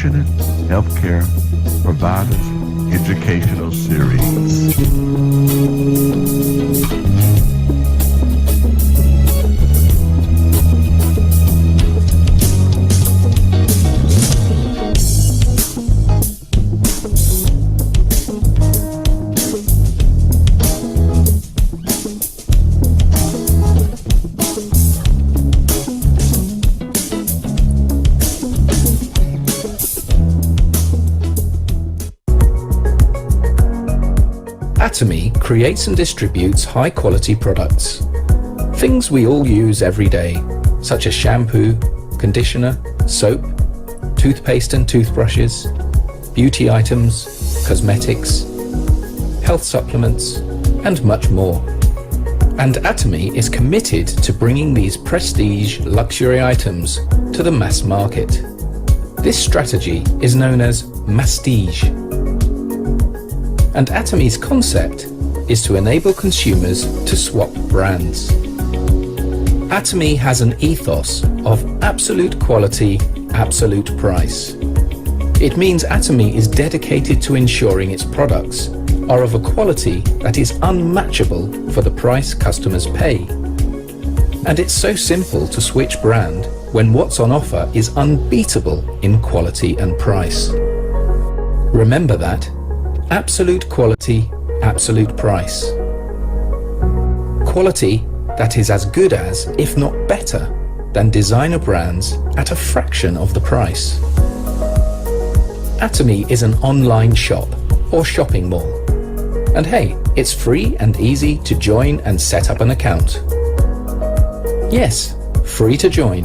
Passionate Healthcare Providers Educational Series. Atomy creates and distributes high-quality products. Things we all use every day, such as shampoo, conditioner, soap, toothpaste and toothbrushes, beauty items, cosmetics, health supplements, and much more. And Atomy is committed to bringing these prestige luxury items to the mass market. This strategy is known as mastige. And Atomy's concept is to enable consumers to swap brands. Atomy has an ethos of absolute quality, absolute price. It means Atomy is dedicated to ensuring its products are of a quality that is unmatchable for the price customers pay. And it's so simple to switch brand when what's on offer is unbeatable in quality and price. Remember that. Absolute quality, absolute price. Quality that is as good as, if not better, than designer brands at a fraction of the price. Atomy is an online shop or shopping mall. And hey, it's free and easy to join and set up an account. Yes, free to join.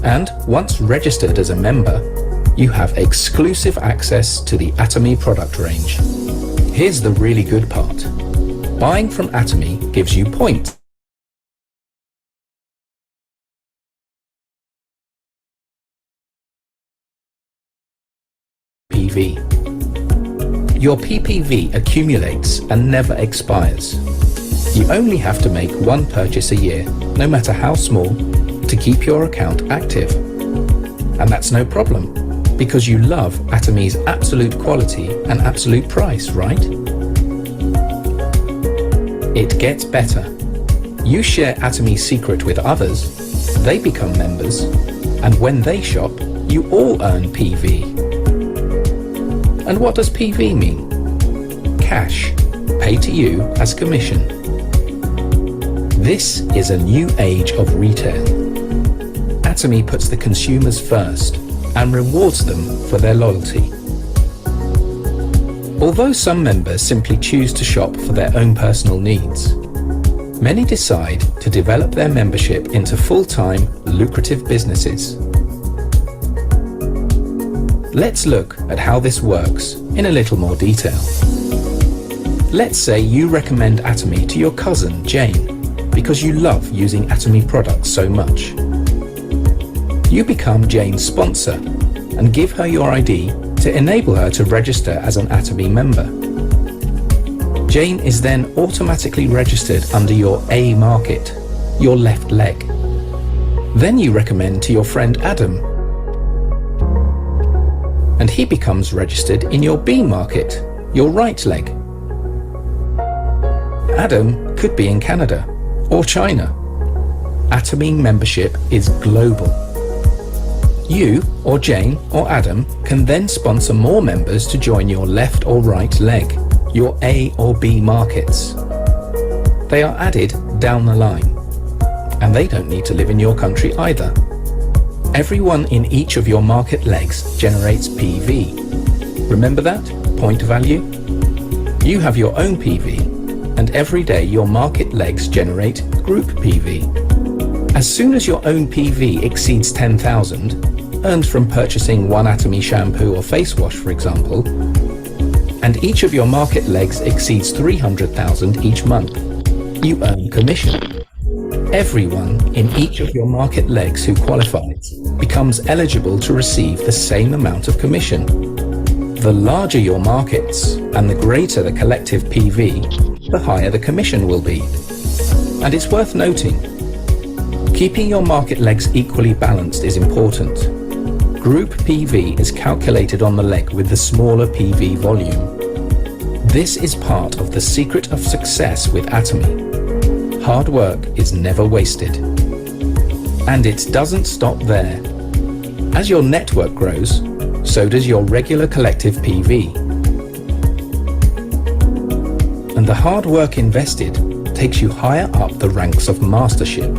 And once registered as a member, you have exclusive access to the Atomy product range. Here's the really good part. Buying from Atomy gives you points. PV. Your PPV accumulates and never expires. You only have to make one purchase a year, no matter how small, to keep your account active. And that's no problem, because you love Atomy's absolute quality and absolute price, right? It gets better. You share Atomy's secret with others, they become members, and when they shop, you all earn PV. And what does PV mean? Cash, paid to you as commission. This is a new age of retail. Atomy puts the consumers first and rewards them for their loyalty. Although some members simply choose to shop for their own personal needs, many decide to develop their membership into full-time, lucrative businesses. Let's look at how this works in a little more detail. Let's say you recommend Atomy to your cousin, Jane, because you love using Atomy products so much. You become Jane's sponsor and give her your ID to enable her to register as an Atomy member. Jane is then automatically registered under your A market, your left leg. Then you recommend to your friend Adam, and he becomes registered in your B market, your right leg. Adam could be in Canada or China. Atomy membership is global. You, or Jane, or Adam can then sponsor more members to join your left or right leg, your A or B markets. They are added down the line, and they don't need to live in your country either. Everyone in each of your market legs generates PV. Remember that? Point value? You have your own PV, and every day your market legs generate group PV. As soon as your own PV exceeds 10,000, earned from purchasing one Atomy shampoo or face wash, for example, and each of your market legs exceeds 300,000 each month, you earn commission. Everyone in each of your market legs who qualifies becomes eligible to receive the same amount of commission. The larger your markets and the greater the collective PV, the higher the commission will be. And it's worth noting, keeping your market legs equally balanced is important. Group PV is calculated on the leg with the smaller PV volume. This is part of the secret of success with Atomy. Hard work is never wasted. And it doesn't stop there. As your network grows, so does your regular collective PV. And the hard work invested takes you higher up the ranks of mastership,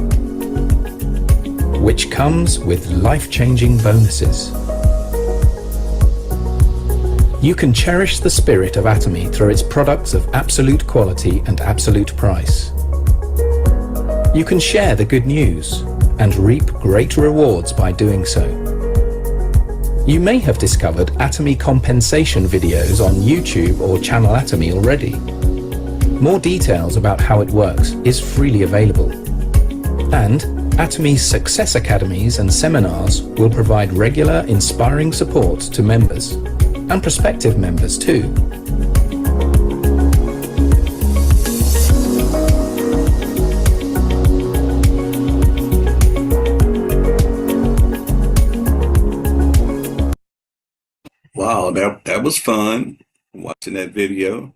which comes with life-changing bonuses. You can cherish the spirit of Atomy through its products of absolute quality and absolute price. You can share the good news and reap great rewards by doing so. You may have discovered Atomy compensation videos on YouTube or Channel Atomy already. More details about how it works is freely available. And Atomy's Success Academies and seminars will provide regular, inspiring support to members, and prospective members too. Wow, that was fun watching that video,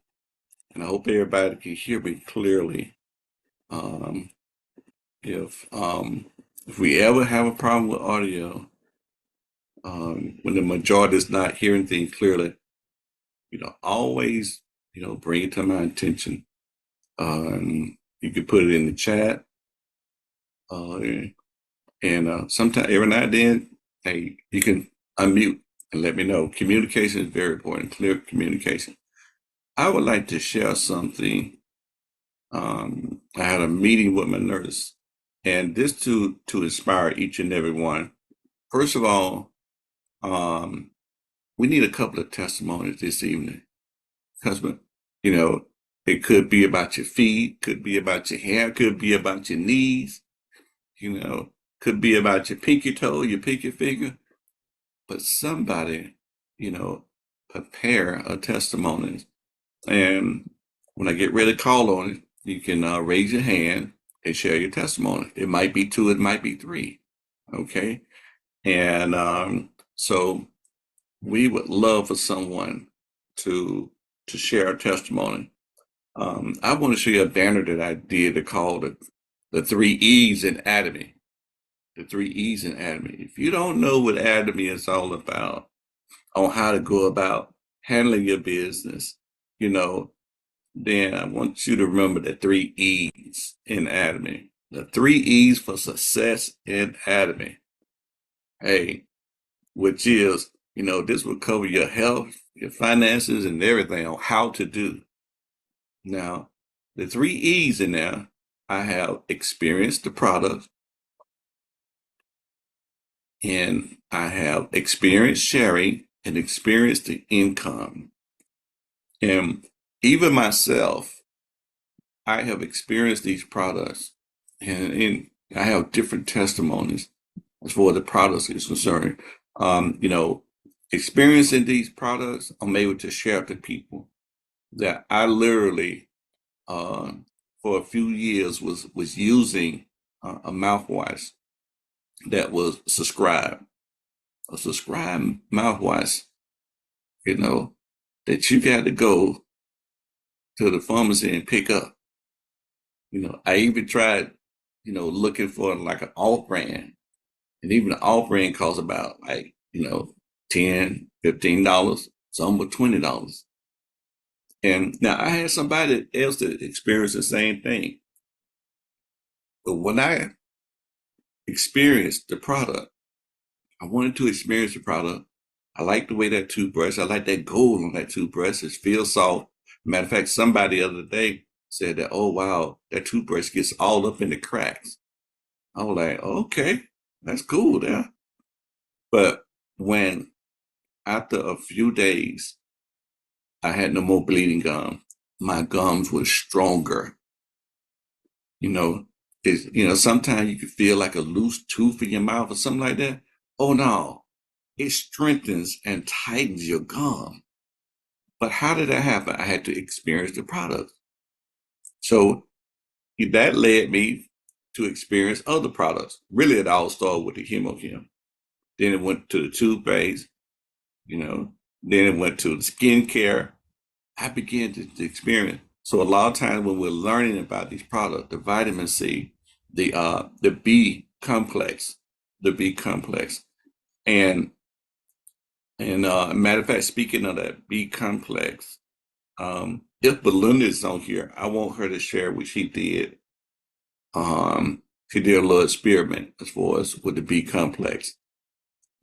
and I hope everybody can hear me clearly. Um, if we ever have a problem with audio, when the majority is not hearing things clearly, always, bring it to my attention. You can put it in the chat, uh, and sometimes every now and then, hey, you can unmute and let me know. Communication is very important. Clear communication. I would like to share something. I had a meeting with my nurse, and this to inspire each and every one. First of all, we need a couple of testimonies this evening. Because, it could be about your feet, could be about your hair, could be about your knees, could be about your pinky toe, your pinky finger. But somebody, prepare a testimony. And when I get ready to call on it, you can raise your hand and share your testimony. It might be two, it might be three. Okay. And so we would love for someone to share a testimony. I want to show you a banner that I did called the 3 E's in Atomy. The 3 E's in Atomy. If you don't know what Atomy is all about, on how to go about handling your business, then I want you to remember the 3 E's in Atomy. The 3 E's for success in Atomy. Hey, which is, this will cover your health, your finances, and everything on how to do. Now, the 3 E's in there, I have experienced the product, and I have experienced sharing and experienced the income. And even myself, I have experienced these products, and I have different testimonies as far as the products is concerned. Experiencing these products, I'm able to share to people that I literally, for a few years, was using a mouthwash that was subscribed, a subscribed mouthwash, that you got to go to the pharmacy and pick up. I even tried, looking for like an off brand, and even the off brand costs about like, $10, $15, some were $20. And now I had somebody else that experienced the same thing. But when I experienced the product, I wanted to experience the product. I like the way that toothbrush, I like that gold on that toothbrush. It feels soft. Matter of fact, somebody the other day said that, oh, wow, that toothbrush gets all up in the cracks. I was like, okay, that's cool there. But when after a few days, I had no more bleeding gum, my gums were stronger. Sometimes you can feel like a loose tooth in your mouth or something like that. Oh no, it strengthens and tightens your gum. But how did that happen? I had to experience the product. So that led me to experience other products. Really, it all started with the HemoChem. Then it went to the toothpaste, you know, then it went to the skincare. I began to experience. So a lot of times when we're learning about these products, the vitamin C, the the B complex, and matter of fact, speaking of that B complex, if Belinda is on here, I want her to share what she did. She did a little experiment as far as with the B complex,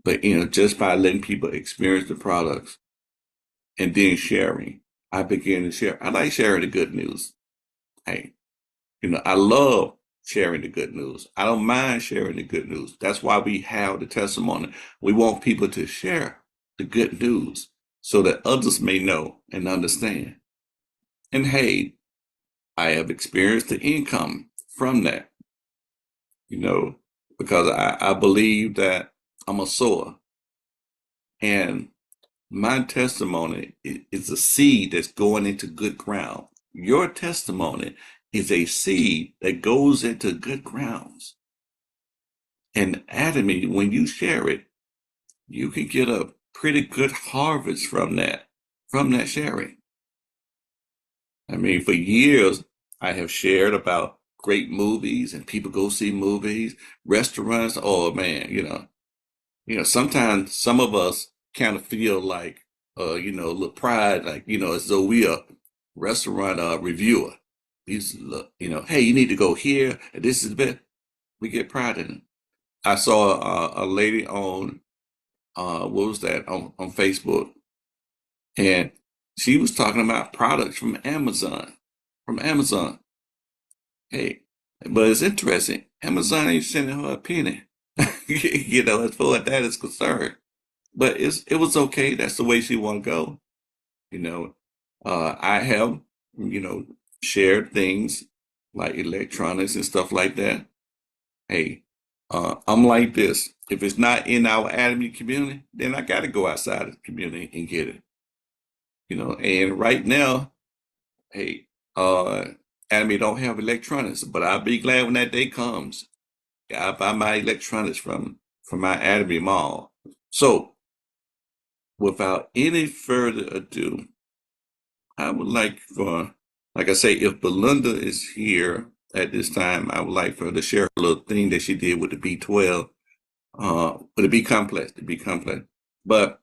but just by letting people experience the products and then sharing, I began to share. I like sharing the good news. Hey, I love sharing the good news. I don't mind sharing the good news. That's why we have the testimony. We want people to share the good news so that others may know and understand. And hey, I have experienced the income from that, because I believe that I'm a sower. And my testimony is a seed that's going into good ground. Your testimony is a seed that goes into good grounds. And Atomy, when you share it, you can get a pretty good harvest from that sharing. I mean, for years, I have shared about great movies and people go see movies, restaurants. Oh man, sometimes some of us kind of feel like, a little pride, like, as though we are restaurant reviewer. These, hey, you need to go here, and this is the best. We get pride in it. I saw a lady on, what was that, on Facebook, and she was talking about products from Amazon. From Amazon. Hey, but it's interesting. Amazon ain't sending her a penny, as far as that is concerned. But it was okay. That's the way she want to go. You know, I have, you know, shared things like electronics and stuff like that. Hey, I'm like this. If it's not in our Academy community, then I got to go outside of the community and get it. And right now, hey, Academy don't have electronics, but I'll be glad when that day comes. I buy my electronics from my Academy mall. So, without any further ado, I would like like I say, if Belinda is here at this time, I would like for her to share a little thing that she did with the B12, with the B complex. But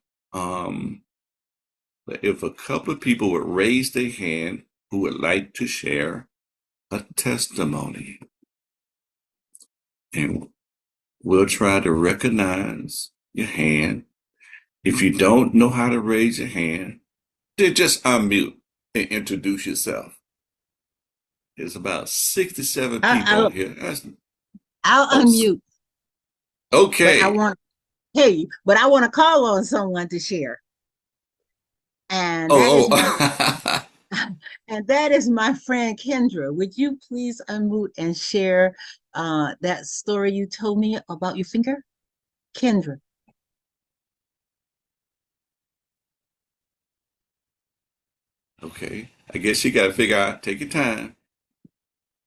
if a couple of people would raise their hand who would like to share a testimony, and we'll try to recognize your hand. If you don't know how to raise your hand, then just unmute and introduce yourself. There's about 67 people on here. I'll unmute. Okay. But I want to hear you, but I want to call on someone to share. And and that is my friend Kendra. Would you please unmute and share that story you told me about your finger? Kendra. Okay. I guess you got to figure out, take your time.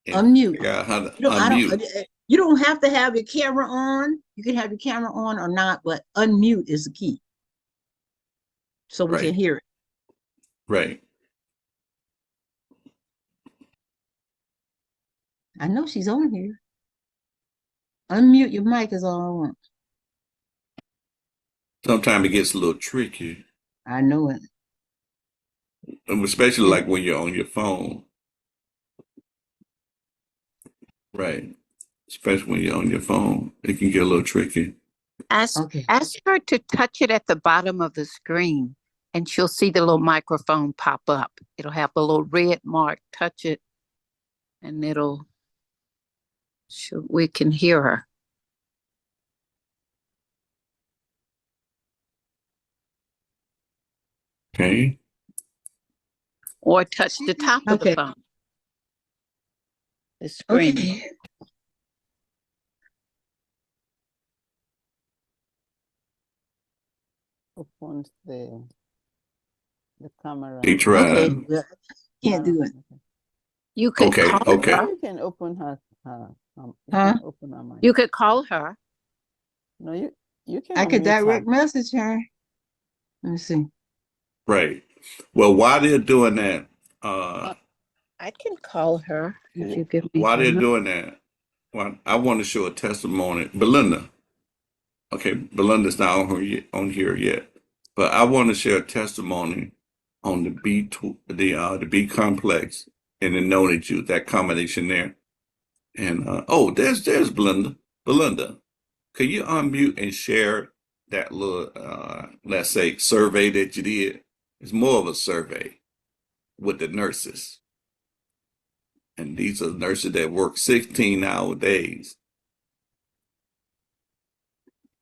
Unmute. Figure out how to unmute. You don't have to have your camera on. You can have your camera on or not, but unmute is the key. So we can hear it. Right. I know she's on here. Unmute your mic is all I want. Sometimes it gets a little tricky. I know it. Especially like when you're on your phone. Right. Especially when you're on your phone. It can get a little tricky. Ask her to touch it at the bottom of the screen, and she'll see the little microphone pop up. It'll have a little red mark. Touch it, and we can hear her. Okay. Or touch the top of the phone. The screen. Okay. Open the camera. He tried. Okay. Well, can't do it. You could call her. You can open her. You could call her. No, You can I could unmute her. direct message her. Let me see. Right. Well, while they're doing that, I can call her if you give me while her they're number. doing that, well, I want to show a testimony. Belinda, okay, Belinda's not on here yet, but I want to share a testimony on the B complex and the Noni juice, that combination there. And there's Belinda. Belinda, could you unmute and share that little let's say survey that you did? It's more of a survey with the nurses. And these are nurses that work 16-hour days.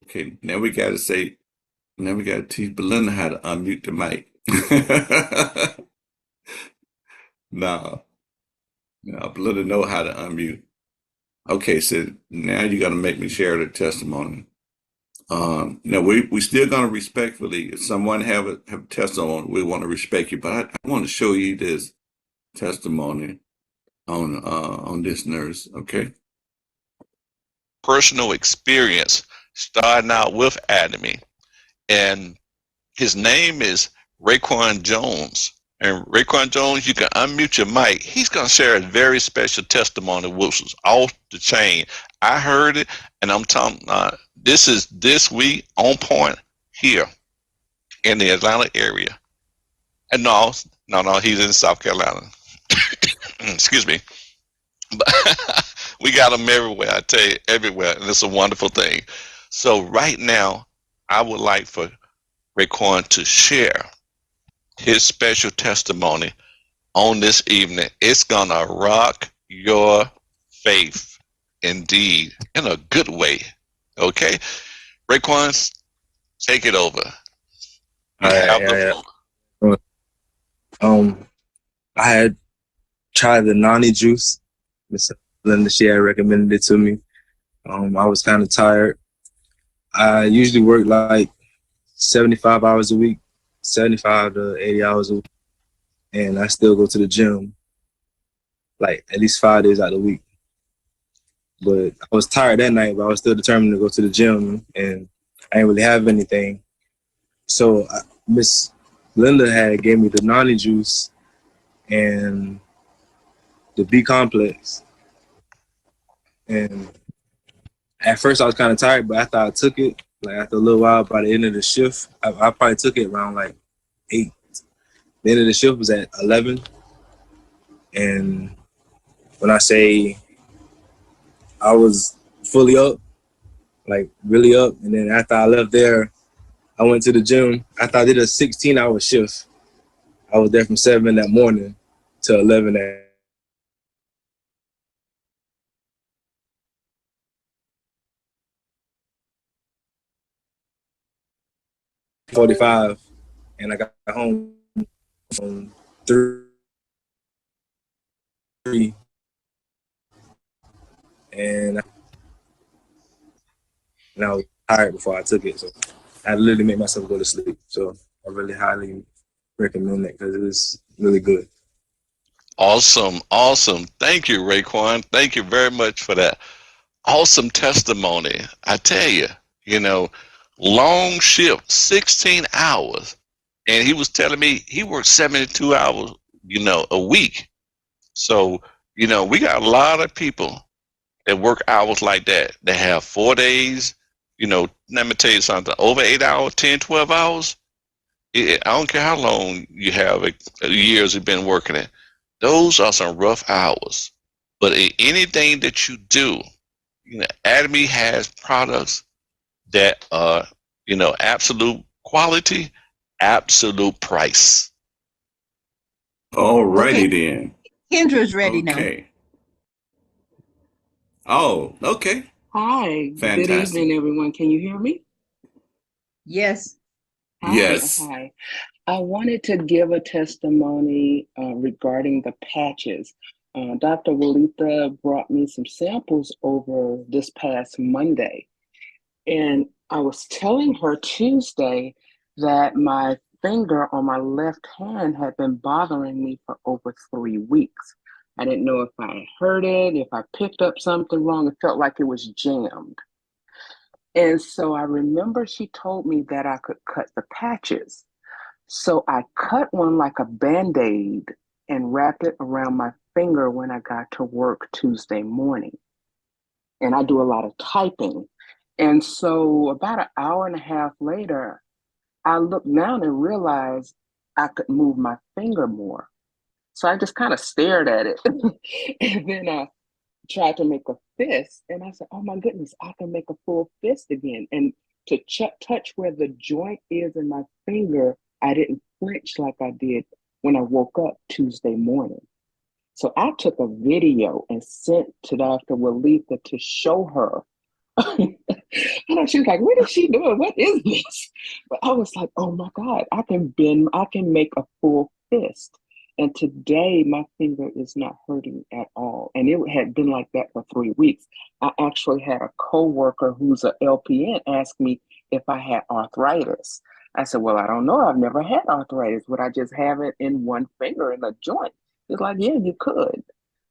Okay, now we gotta teach Belinda how to unmute the mic. no, no, Belinda know how to unmute. Okay, so now you gotta make me share the testimony. Now we still gonna respectfully, if someone have a testimony, we want to respect you, but I want to show you this testimony on this nurse, okay? Personal experience starting out with Atomy. And his name is Raekwon Jones. And Raekwon Jones, you can unmute your mic. He's going to share a very special testimony, which was off the chain. I heard it, and I'm talking, this is this week on point here in the Atlanta area. And no, he's in South Carolina. Excuse me. But we got them everywhere. I tell you, everywhere, and it's a wonderful thing. So right now, I would like for Raekwon to share his special testimony on this evening. It's gonna rock your faith, indeed, in a good way. Okay, Raekwon, take it over. You have the floor. Um, I had tried the nani juice. Miss Linda, she had recommended it to me. I was kind of tired. I usually work like 75 hours a week, 75 to 80 hours a week, and I still go to the gym like at least 5 days out of the week. But I was tired that night, but I was still determined to go to the gym, and I didn't really have anything. So Miss Linda had gave me the nani juice and the B complex. And at first I was kind of tired, but after I took it, like after a little while, by the end of the shift, I probably took it around like 8. The end of the shift was at 11. And when I say I was fully up, like really up, and then after I left there, I went to the gym. After I did a 16-hour shift, I was there from 7 that morning to 11 at 45, and I got home from 3, and I was tired before I took it, so I literally made myself go to sleep. So I really highly recommend it because it's really good. Awesome, awesome. Thank you, Raekwon. Thank you very much for that awesome testimony. I tell you, long shift, 16 hours. And he was telling me he worked 72 hours, a week. So, we got a lot of people that work hours like that. They have 4 days, let me tell you something, over 8 hours, 10, 12 hours. I don't care how long you have, years you've been working it. Those are some rough hours. But anything that you do, Atomy has products that are, absolute quality, absolute price. All righty Okay, then. Kendra's ready now. Okay. Oh, okay. Hi, good Fantastic. evening, everyone. Can you hear me? Yes. Hi, Yes. hi. I wanted to give a testimony regarding the patches. Dr. Walita brought me some samples over this past Monday, and I was telling her Tuesday that my finger on my left hand had been bothering me for over 3 weeks. I didn't know if I hurt it, if I picked up something wrong. It felt like it was jammed. And so I remember she told me that I could cut the patches. So I cut one like a Band-Aid and wrapped it around my finger when I got to work Tuesday morning. And I do a lot of typing. And so about an hour and a half later, I looked down and realized I could move my finger more. So I just kind of stared at it. And then I tried to make a fist. And I said, oh my goodness, I can make a full fist again. And to touch where the joint is in my finger, I didn't flinch like I did when I woke up Tuesday morning. So I took a video and sent to Dr. Walitha to show her. And she was like, what is she doing? What is this? But I was like, oh my God, I can make a full fist. And today my finger is not hurting at all. And it had been like that for 3 weeks. I actually had a coworker who's a LPN ask me if I had arthritis. I said, well, I don't know. I've never had arthritis. Would I just have it in one finger in a joint? It's like, yeah, you could.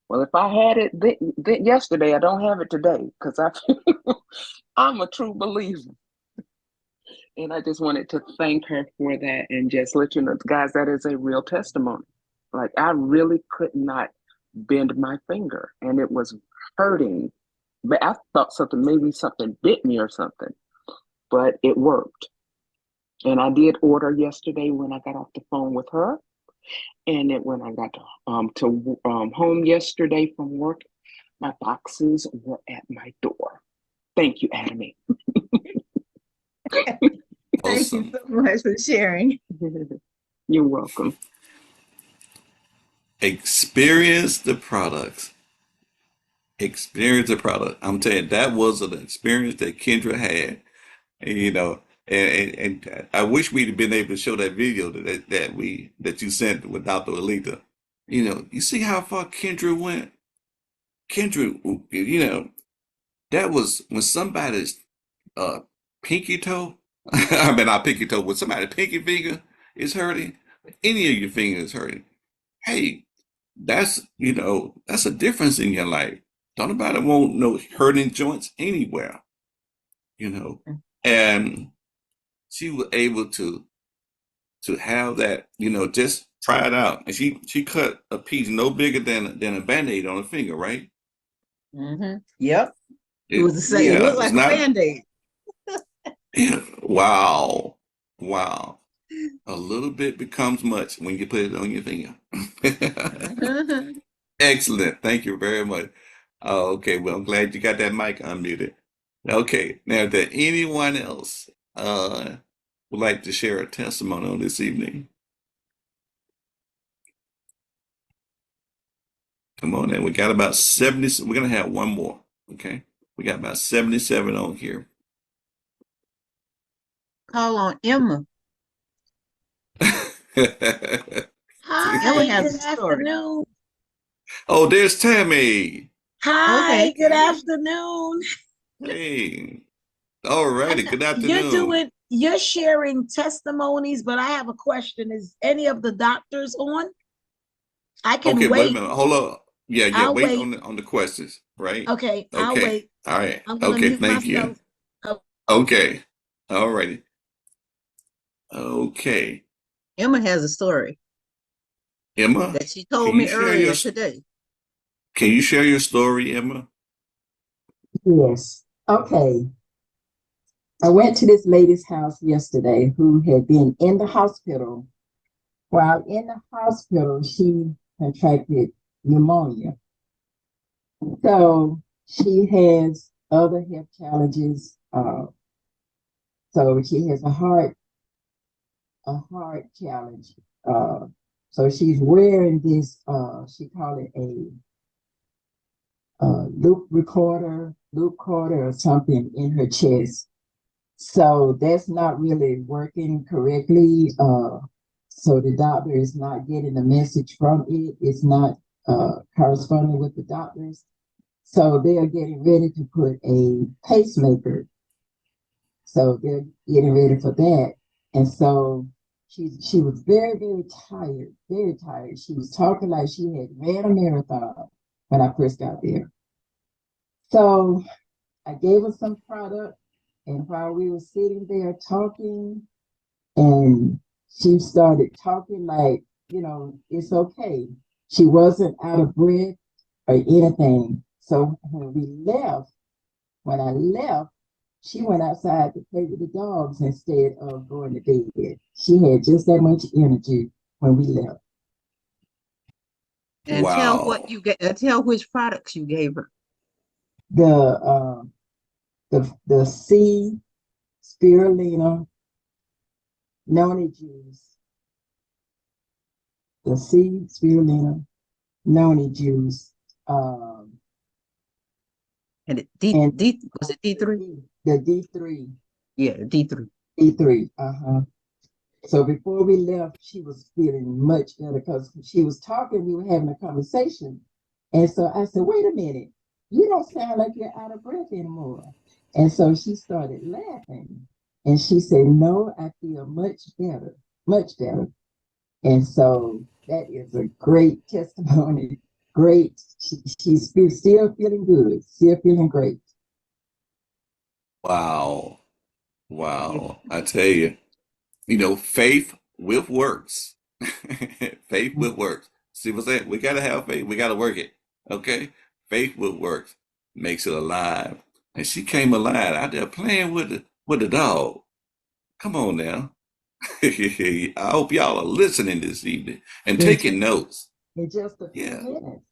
Well, if I had it yesterday, I don't have it today because I'm a true believer. And I just wanted to thank her for that and just let you know, guys, that is a real testimony. Like, I really could not bend my finger and it was hurting. But I thought maybe something bit me or something, but it worked. And I did order yesterday when I got off the phone with her. And then when I got to home yesterday from work, my boxes were at my door. Thank you, Atomy. Thank you Awesome. so much for sharing. You're welcome. Experience the products. Experience the product. I'm telling you, that was an experience that Kendra had. And, you know, and I wish we'd have been able to show that video that you sent with Dr. Alita. You know, you see how far Kendra went? Kendra, you know, that was when somebody's uh pinky toe, I mean not pinky toe, when somebody's pinky finger is hurting, any of your fingers hurting. Hey, that's that's a difference in your life. Don't nobody want no hurting joints anywhere, you know. And she was able to have that, just try it out. And she cut a piece no bigger than a Band-Aid on a finger, right? Mm-hmm. Yep. It was the same. It Yeah, looked it's like a not. Band-Aid. Yeah, wow, wow. A little bit becomes much when you put it on your finger. Mhm. Excellent. Thank you very much. Oh, okay. Well, I'm glad you got that mic unmuted. Okay. Now, did anyone else would like to share a testimony on this evening? Come on in. We got about 70. We're going to have one more. Okay. We got about 77 on here. Call on Emma. Emma Hi, has good a story. afternoon. Oh, there's Tammy. Hi, Okay. good afternoon. Hey. All I righty. know Good afternoon. you're sharing testimonies, but I have a question. Is any of the doctors on? I Okay, can wait a wait. minute. Hold up. Yeah. I'll Wait wait. on the questions, right? Okay, I'll Okay. wait. All right. I'm gonna Okay. mute Thank you. myself. Oh, Okay. All righty. Okay. Emma has a story Emma, that she can told you me share your earlier today. can you share your story, Emma? Yes. Okay. I went to this lady's house yesterday who had been in the hospital. While in the hospital, she contracted pneumonia. So she has other health challenges. So she has a heart challenge. So she's wearing this, she call it a loop recorder or something in her chest. So that's not really working correctly. So the doctor is not getting the message from it. It's not corresponding with the doctors. So they're getting ready to put a pacemaker. So they're getting ready for that. And so she was very, very tired, very tired. She was talking like she had ran a marathon when I first got there. So I gave her some product And while we were sitting there talking, and she started talking like, it's okay. She wasn't out of breath or anything. So when I left, she went outside to play with the dogs instead of going to bed. She had just that much energy when we left. And tell Wow. what you get. Tell which products you gave her. The the sea spirulina noni juice, the sea spirulina noni juice, And and was it D3? the D3. Yeah, D3. D3. So before we left, she was feeling much better because she was talking, we were having a conversation. And so I said, wait a minute, you don't sound like you're out of breath anymore. And so she started laughing. And she said, no, I feel much better, much better. And so that is a great testimony. Great. She's still feeling good, still feeling great. Wow. Wow. I tell you, faith with works. Faith with works. See what I'm saying? We gotta have faith. We gotta work it. Okay? Faith with works makes it alive. And she came alive out there playing with the dog. Come on now. I hope y'all are listening this evening and In taking notes. just a few Yeah, minutes.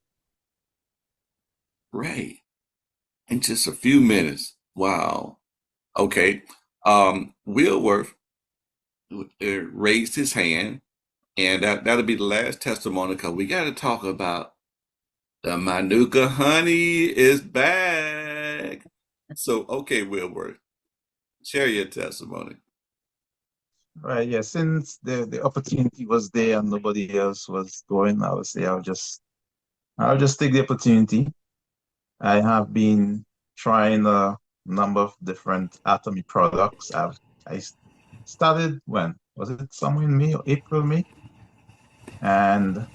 right. In just a few minutes. Wow. Okay. Willworth raised his hand, and that'll be the last testimony because we got to talk about the Manuka honey is back. So, okay, Willworth, share your testimony. Right, yeah. Since the opportunity was there and nobody else was going, I would say I'll just take the opportunity. I have been trying a number of different Atomy products. I started when? Was it somewhere in May or April, May? And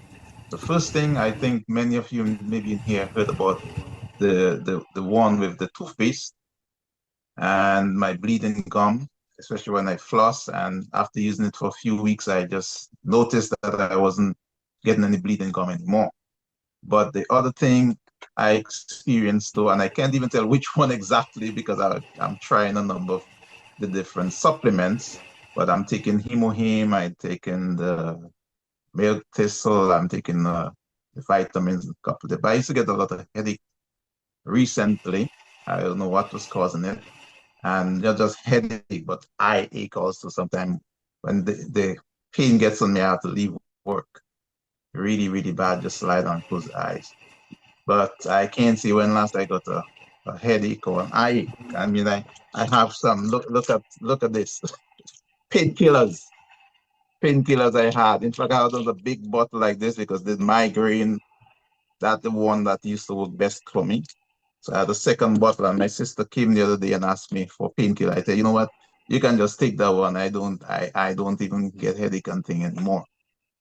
the first thing I think many of you maybe in here heard about the one with the toothpaste and my bleeding gum, especially when I floss. And after using it for a few weeks, I just noticed that I wasn't getting any bleeding gum anymore. But the other thing I experienced though, and I can't even tell which one exactly because I'm trying a number of the different supplements, but I'm taking Hemohim, I'm taking the milk thistle, I'm taking the vitamins, a couple of, but I used to get a lot of headache recently. I don't know what was causing it. And not just headache, but eye ache also sometimes when the pain gets on me, I have to leave work. Really, really bad, just lie down and close the eyes. But I can't see when last I got a headache or an eye ache. I mean, I have some, look at this. Painkillers. Painkillers I had. In fact, I had a big bottle like this because the migraine, that's the one that used to work best for me. So I had a second bottle, and my sister came the other day and asked me for painkiller. I said, you know what? You can just take that one. I don't even get headache and thing anymore.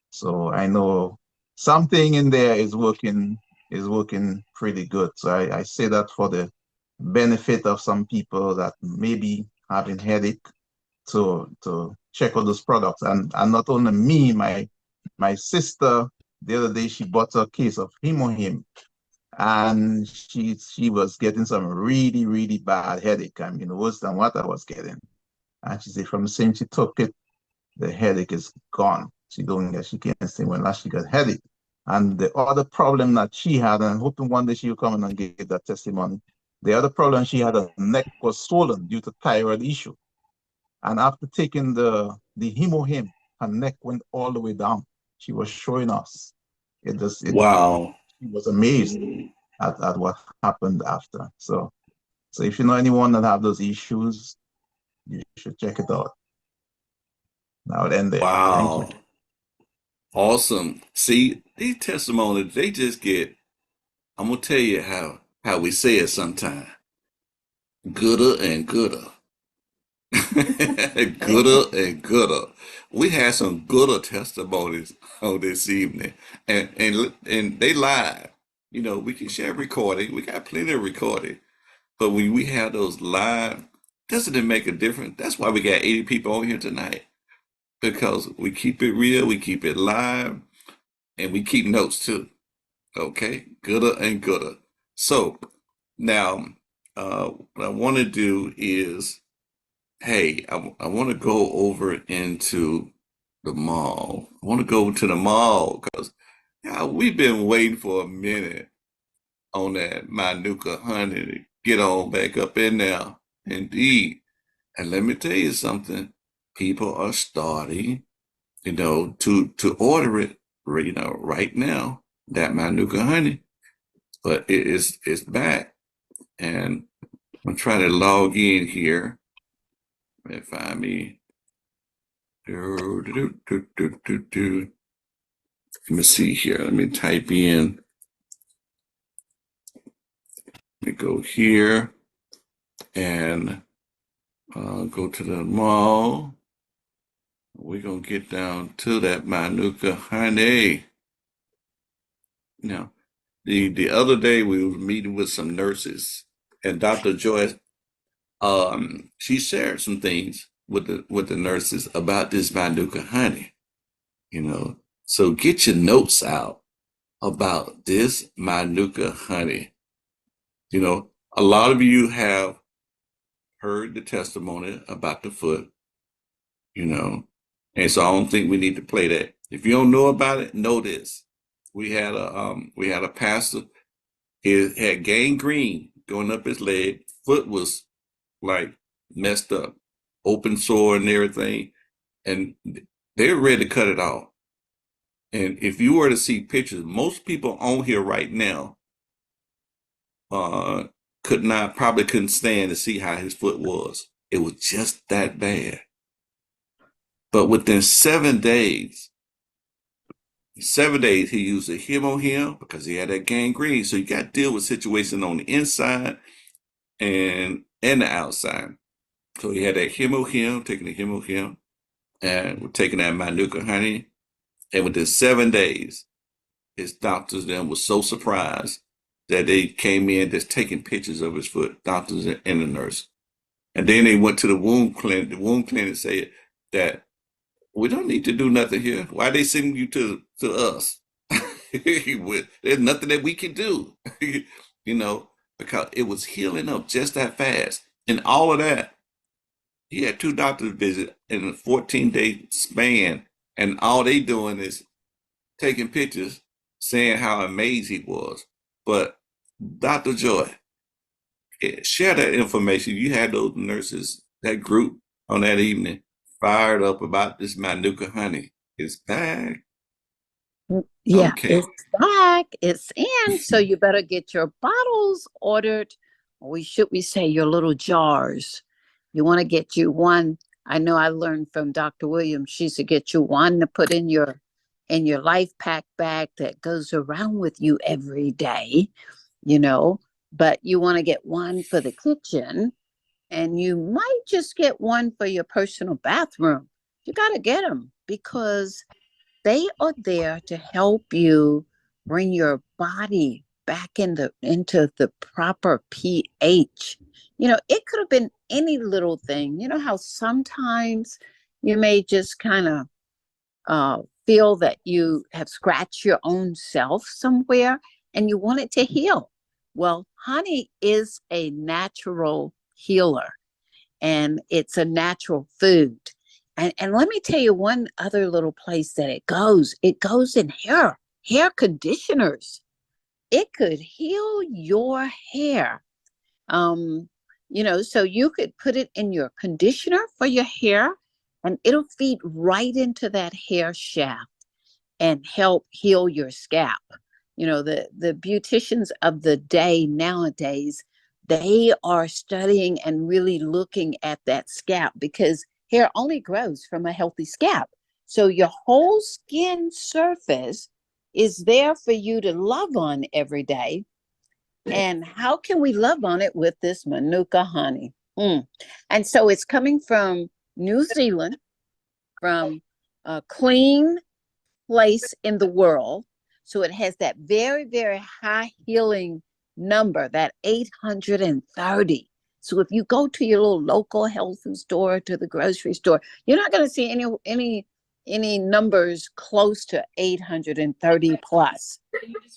So I know something in there is working pretty good. So I say that for the benefit of some people that may be having headache to check out those products. And not only me, my sister, the other day she bought a case of Hemohim and she was getting some really, really bad headache. I mean, worse than what I was getting. And she said from the same she took it, the headache is gone. She can't say when last she got headache. And the other problem that she had, and I'm hoping one day she'll come in and give that testimony. The other problem she had, her neck was swollen due to thyroid issue. And after taking the Hemohim, her neck went all the way down. She was showing us. Wow. She was amazed at what happened after. So if you know anyone that have those issues, you should check it out. Now end there. Thank you. Wow. Awesome. See, these testimonies, they just get, I'm gonna tell you how we say it sometimes. Gooder and gooder. Gooder and gooder. We had some gooder testimonies on this evening. And they live. We can share recording. We got plenty of recording. But when we have those live Doesn't it make a difference? That's why we got 80 people on here tonight, because we keep it real, we keep it live, and we keep notes too. Okay, gooder and gooder. So now, what I want to do is, hey, I want to go over into the mall. I want to go to the mall because we've been waiting for a minute on that Manuka honey to get on back up in there. Indeed. And let me tell you something. People are starting, to order it, right now, that Manuka honey. But it's back. And I'm trying to log in here. Let me find me. Let me see here. Let me type in. Let me go here and go to the mall. We're going to get down to that Manuka honey. Now, the other day we were meeting with some nurses, and Dr. Joyce, she shared some things with the nurses about this Manuka honey. So get your notes out about this Manuka honey. A lot of you have heard the testimony about the foot, and so I don't think we need to play that. If you don't know about it, know this. We had a pastor. He had gangrene going up his leg. Foot was like messed up, open sore and everything, and they were ready to cut it off. And if you were to see pictures, most people on here right now probably couldn't stand to see how his foot was. It was just that bad. But within 7 days, he used a hem because he had that gangrene. So you got to deal with situations on the inside and the outside. So he had that hem, taking the hem, and we're taking that Manuka honey. And within 7 days, his doctors then was so surprised that they came in just taking pictures of his foot, doctors and the nurse. And then they went to the wound clinic. The wound clinic said that we don't need to do nothing here. Why are they sending you to us? There's nothing that we can do, because it was healing up just that fast. And all of that, he had 2 doctors visit in a 14-day span, and all they doing is taking pictures, saying how amazing he was. But Dr. Joy, share that information. You had those nurses, that group on that evening, fired up about this Manuka honey. It's back. Yeah, Okay. it's back. It's in. So you better get your bottles ordered. We say your little jars. You want to get you one. I know I learned from Dr. Williams. She said get you one to put in your life pack bag that goes around with you every day, but you want to get one for the kitchen, and you might just get one for your personal bathroom. You got to get them because they are there to help you bring your body back into the proper pH. It could have been any little thing. You know how sometimes you may just kind of feel that you have scratched your own self somewhere and you want it to heal. Well, honey is a natural healer, and it's a natural food. And let me tell you one other little place that it goes. It goes in hair conditioners. It could heal your hair. So you could put it in your conditioner for your hair, and it'll feed right into that hair shaft and help heal your scalp. The beauticians of the day nowadays, they are studying and really looking at that scalp because hair only grows from a healthy scalp. So your whole skin surface is there for you to love on every day. And how can we love on it with this Manuka honey? And so it's coming from New Zealand, from a clean place in the world. So it has that very, very high healing number, that 830. So if you go to your little local health food store, to the grocery store, you're not going to see any numbers close to 830 plus.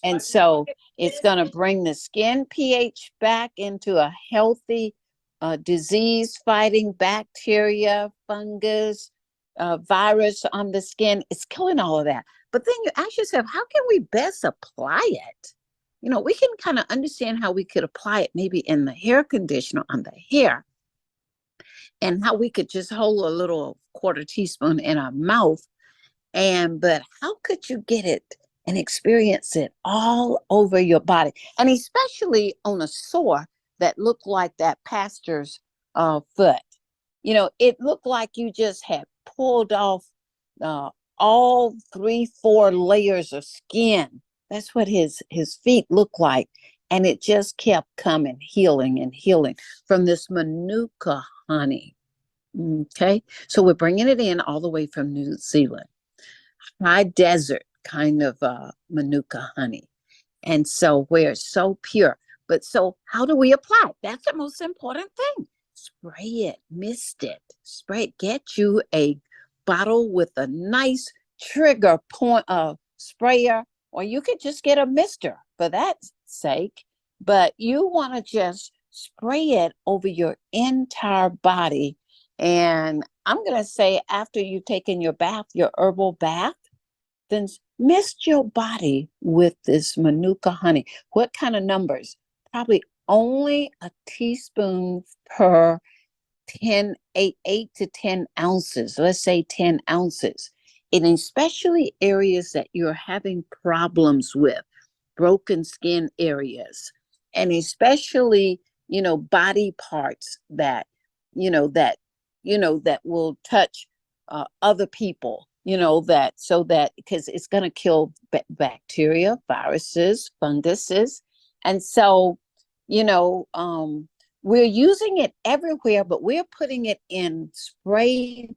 And so it's going to bring the skin pH back into a healthy, disease fighting bacteria, fungus, virus on the skin. It's killing all of that. But then you ask yourself, how can we best apply it? You know, we can kind of understand how we could apply it maybe in the hair conditioner on the hair, and how we could just hold a little quarter teaspoon in our mouth. But how could you get it and experience it all over your body? And especially on a sore that looked like that pastor's foot. You know, it looked like you just had pulled off all 3-4 layers of skin. That's what his feet looked like. And it just kept coming, healing and healing from this Manuka honey. Okay, so we're bringing it in all the way from New Zealand. High desert kind of Manuka honey. And so where it's so pure. But so how do we apply it? That's the most important thing. Spray it, mist it, spray it. Get you a bottle with a nice trigger point sprayer, or you could just get a mister for that sake. But you want to just spray it over your entire body. And I'm going to say, after you've taken your bath, your herbal bath, then mist your body with this Manuka honey. What kind of numbers? Probably only a teaspoon per 8 to 10 ounces. Let's say 10 ounces. And especially areas that you're having problems with, broken skin areas, and especially, body parts that will touch other people, because it's going to kill bacteria, viruses, funguses. And so, we're using it everywhere, but we're putting it in spray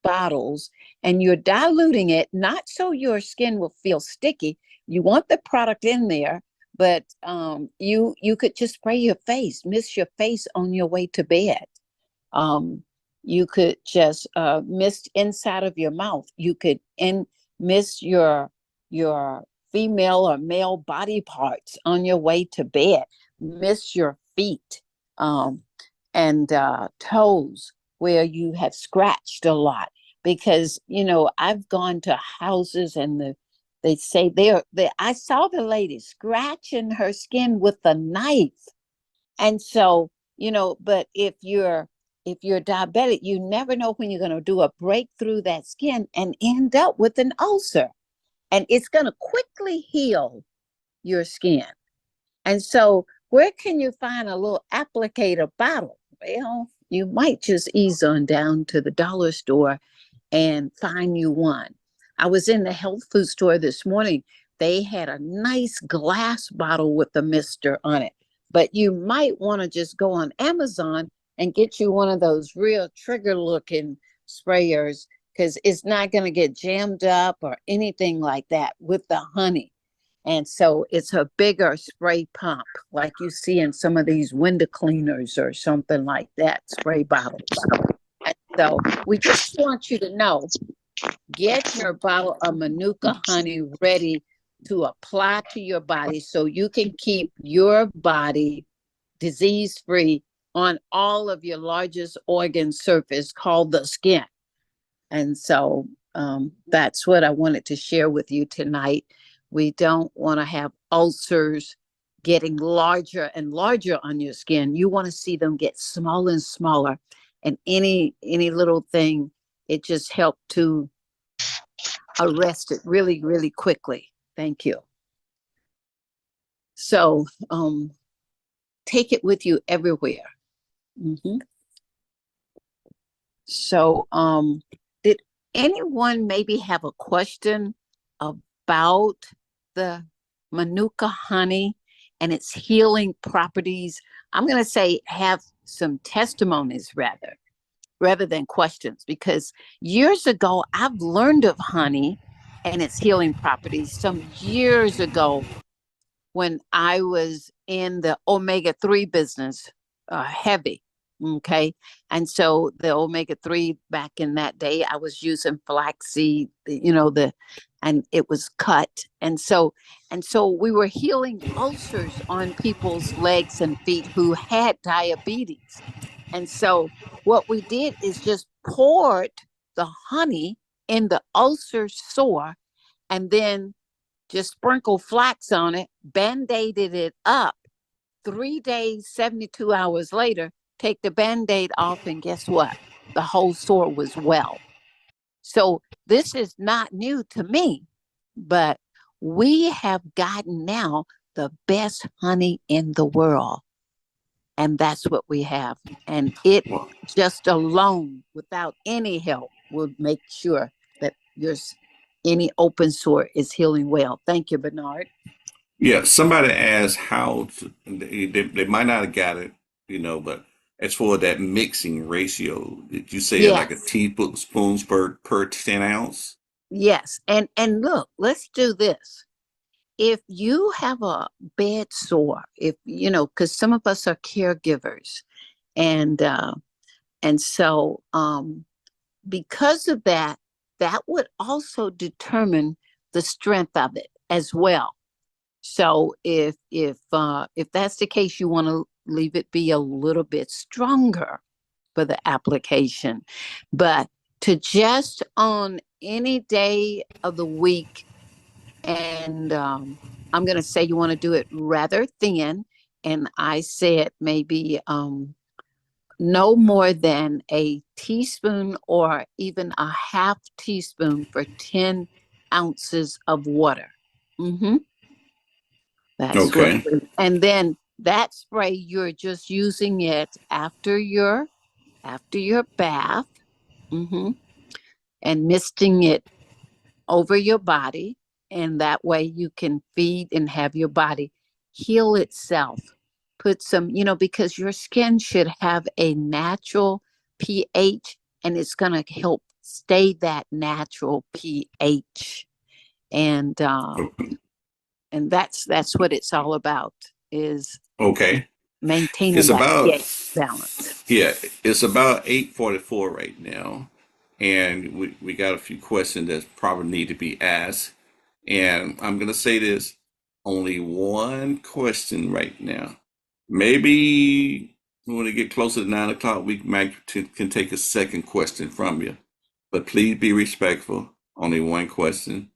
bottles, and you're diluting it, not so your skin will feel sticky. You want the product in there, but you could just spray your face, mist your face on your way to bed. You could just mist inside of your mouth. You could mist your female or male body parts on your way to bed. Mist your feet and toes where you have scratched a lot. Because, I've gone to houses and they say I saw the lady scratching her skin with a knife. And so, but if you're diabetic, you never know when you're going to do a break through that skin and end up with an ulcer. And it's going to quickly heal your skin. And so where can you find a little applicator bottle? Well, you might just ease on down to the dollar store and find you one. I was in the health food store this morning. They had a nice glass bottle with a mister on it. But you might want to just go on Amazon and get you one of those real trigger looking sprayers, because it's not going to get jammed up or anything like that with the honey. And so it's a bigger spray pump like you see in some of these window cleaners or something like that, spray bottles. And so we just want you to know, get your bottle of Manuka honey ready to apply to your body so you can keep your body disease-free on all of your largest organ surface called the skin. And so that's what I wanted to share with you tonight. We don't want to have ulcers getting larger and larger on your skin. You want to see them get smaller and smaller. And any little thing, it just helped to arrest it really, really quickly. Thank you. So take it with you everywhere. Mm-hmm. So did anyone maybe have a question about the Manuka honey and its healing properties? I'm going to say have some testimonies rather than questions, because years ago I've learned of honey and its healing properties some years ago when I was in the omega-3 business heavy. Okay. And so the omega-3 back in that day, I was using flaxseed, and it was cut. And so we were healing ulcers on people's legs and feet who had diabetes. And so what we did is just poured the honey in the ulcer sore and then just sprinkle flax on it, band-aided it up. 3 days, 72 hours later, take the band-aid off, and guess what? The whole sore was well. So this is not new to me, but we have gotten now the best honey in the world. And that's what we have. And it just alone, without any help, will make sure that any open sore is healing well. Thank you, Bernard. Yeah, somebody asked how to, they might not have got it, but as for that mixing ratio, did you say like a Yes. teaspoon per 10 ounce? Yes. And look, let's do this. If you have a bed sore, because some of us are caregivers, and so because of that, that would also determine the strength of it as well. So if that's the case, you want to leave it be a little bit stronger for the application. But to just on any day of the week, and I'm going to say you want to do it rather thin, and I said maybe no more than a teaspoon or even a half teaspoon for 10 ounces of water. That's Okay. and then that spray, you're just using it after your bath, and misting it over your body. And that way you can feed and have your body heal itself. Put some, because your skin should have a natural pH, and it's going to help stay that natural pH. And that's what it's all about, is Okay. maintaining It's that about pH balance. Yeah, it's about 8:44 right now, and we got a few questions that probably need to be asked. And I'm gonna say this: only one question right now. Maybe when we get closer to 9 o'clock, we can take a second question from you, but please be respectful. Only one question,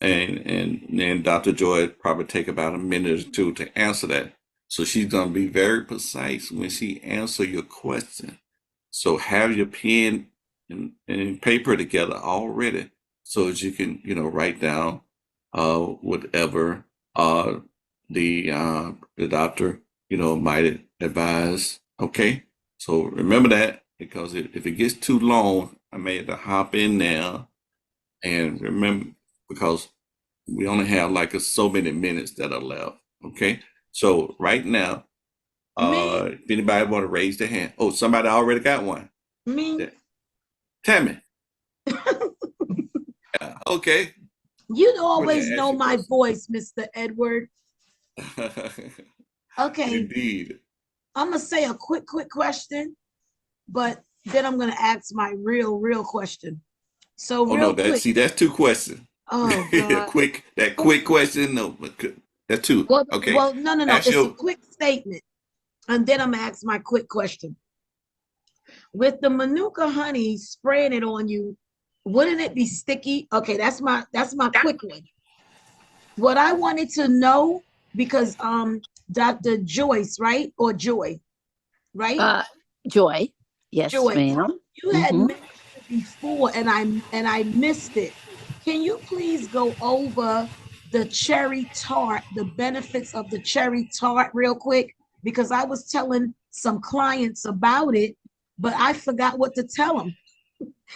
and then Dr. Joy probably take about a minute or two to answer that. So she's gonna be very precise when she answer your question. So have your pen and paper together already, so that you can, write down whatever the doctor, might advise. Okay. So remember that, because if it gets too long, I may have to hop in now and remember, because we only have like so many minutes that are left. Okay. So right now, Me, if anybody want to raise their hand. Oh, somebody already got one. me. Tammy. Okay. You Go always ahead, ask know your my question. voice, Mr. Edward. Okay, Indeed. I'm gonna say a quick question, but then I'm gonna ask my real question. So Oh no, real quick. that's two questions. Oh God. Quick question. No, but that's two. Well, Okay. no. Ask It's a your quick statement, and then I'm gonna ask my quick question. With the Manuka honey spraying it on you, wouldn't it be sticky? Okay, that's my quick one. What I wanted to know, because Dr. Joyce, right? Or Joy, right? Joy. Yes, Joy, ma'am. you had mentioned it before, and I missed it. Can you please go over the cherry tart, the benefits of the cherry tart real quick? Because I was telling some clients about it, but I forgot what to tell them.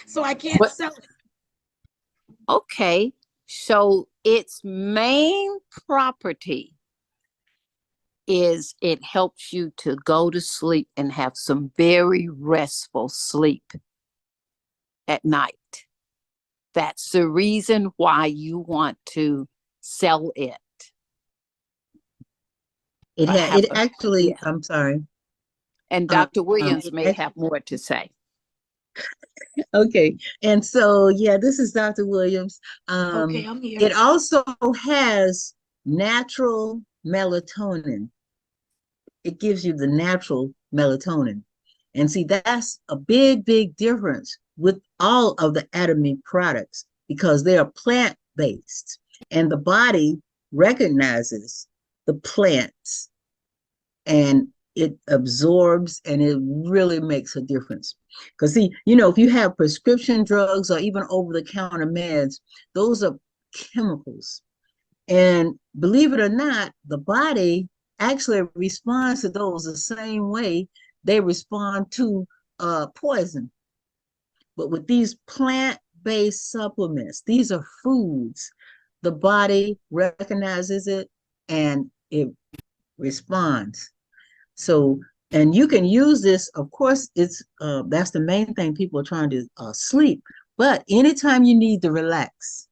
So I can't What? sell it. Okay. So its main property is it helps you to go to sleep and have some very restful sleep at night. That's the reason why you want to sell it. It I had have it actually, yeah. I'm sorry. And Um, Dr. Williams may ex- have more to say. okay, and so yeah, this is Dr. Williams. Okay, I'm here. It also has natural melatonin. It gives you the natural melatonin. And see, that's a big, big difference with all of the Atomy products because they are plant-based and the body recognizes the plants and it absorbs and it really makes a difference. Because see, if you have prescription drugs or even over-the-counter meds, those are chemicals. And believe it or not, the body actually responds to those the same way they respond to poison. But with these plant-based supplements, these are foods, the body recognizes it and it responds. So, and you can use this, of course, that's the main thing people are trying to sleep. But anytime you need to relax,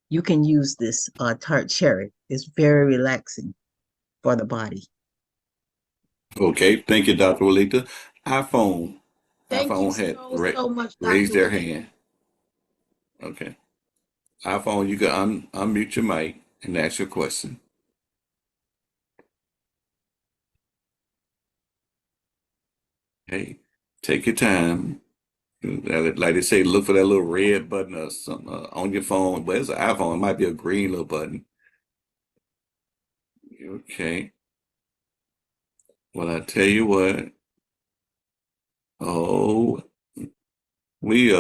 you can use this tart cherry. It's very relaxing for the body. Okay, thank you, Dr. Walita. iPhone. Thank you iPhone had so much, raised Dr. their Williams. hand. Okay. iPhone, you can unmute your mic and ask your question. Hey, take your time. Like they say, look for that little red button or something on your phone. But it's an iPhone. It might be a green little button. Okay. Well, I tell you what. Oh, we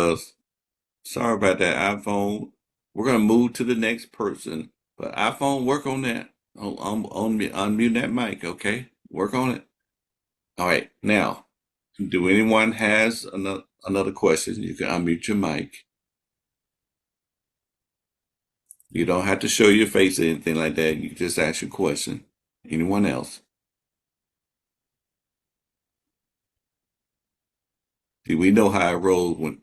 sorry about that, iPhone. We're gonna move to the next person. But iPhone, work on that. Unmute that mic, okay? Work on it. All right. Now, do anyone has another question? You can unmute your mic. You don't have to show your face or anything like that. You can just ask your question. Anyone else? See, we know how it rolls when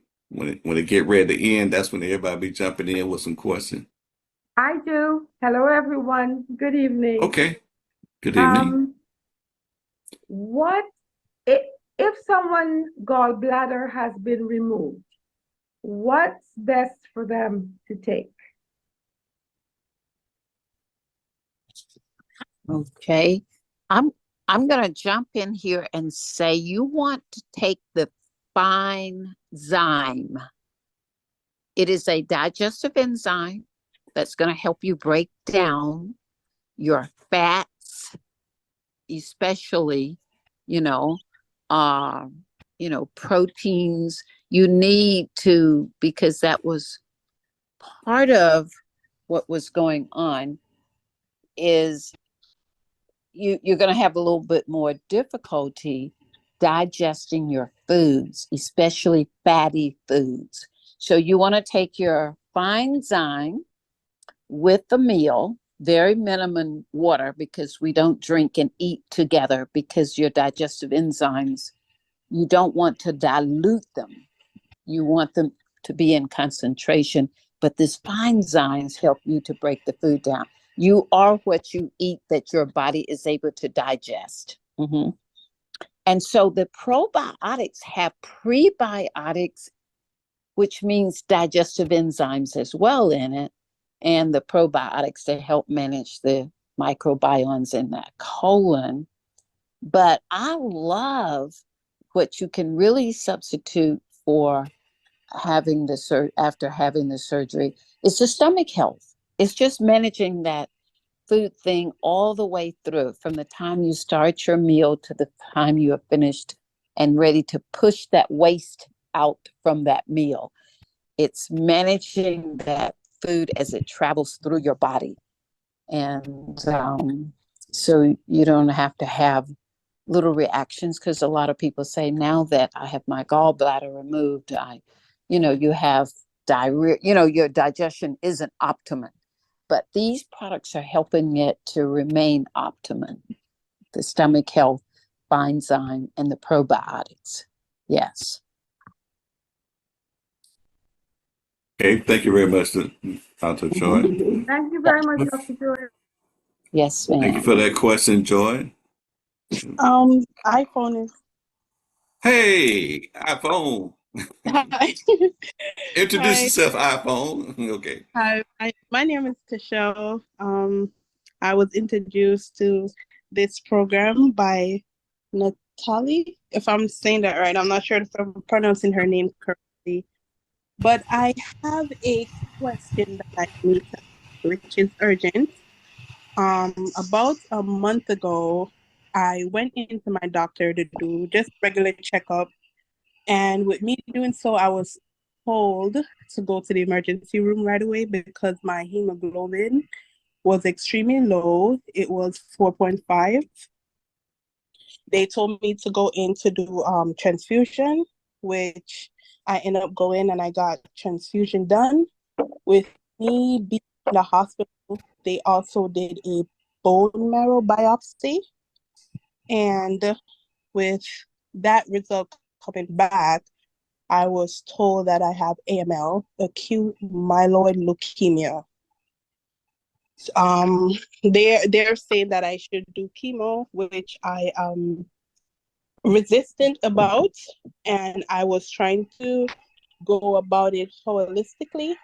it get ready to end. That's when everybody be jumping in with some questions. I do. Hello, everyone. Good evening. Okay. Good evening. What if someone's gallbladder has been removed? What's best for them to take? Okay. I'm going to jump in here and say you want to take the fine zyme. It is a digestive enzyme that's going to help you break down your fats, especially, proteins. You need to, because that was part of what was going on, is you're going to have a little bit more difficulty digesting your foods, especially fatty foods. So you want to take your fine zyme with the meal, very minimum water, because we don't drink and eat together, because your digestive enzymes, you don't want to dilute them. You want them to be in concentration, but this fine zymes help you to break the food down. You are what you eat that your body is able to digest. Mm-hmm. And so the probiotics have prebiotics, which means digestive enzymes as well in it, and the probiotics to help manage the microbiomes in that colon. But I love what you can really substitute for having after having the surgery. It's the stomach health. It's just managing that food thing all the way through, from the time you start your meal to the time you are finished and ready to push that waste out from that meal. It's managing that food as it travels through your body. And so you don't have to have little reactions, because a lot of people say, now that I have my gallbladder removed, you have diarrhea, your digestion isn't optimum. But these products are helping it to remain optimum. The stomach health, fine zyme, and the probiotics. Yes. Okay, thank you very much, Dr. Joy. Thank you very much, Dr. Joy. Yes, ma'am. Thank you for that question, Joy. iPhone is Hey, iPhone. Hi. Introduce Hi. yourself, iPhone. Okay. Hi. My name is Tashelle. I was introduced to this program by Natalie, if I'm saying that right. I'm not sure if I'm pronouncing her name correctly. But I have a question that I need to ask, which is urgent. About a month ago, I went into my doctor to do just regular checkup. And with me doing so, I was told to go to the emergency room right away because my hemoglobin was extremely low. It was 4.5. They told me to go in to do transfusion, which I ended up going and I got transfusion done. With me being in the hospital, they also did a bone marrow biopsy. And with that result coming back, I was told that I have AML, acute myeloid leukemia. Um, they're saying that I should do chemo, which I am resistant about, and I was trying to go about it holistically,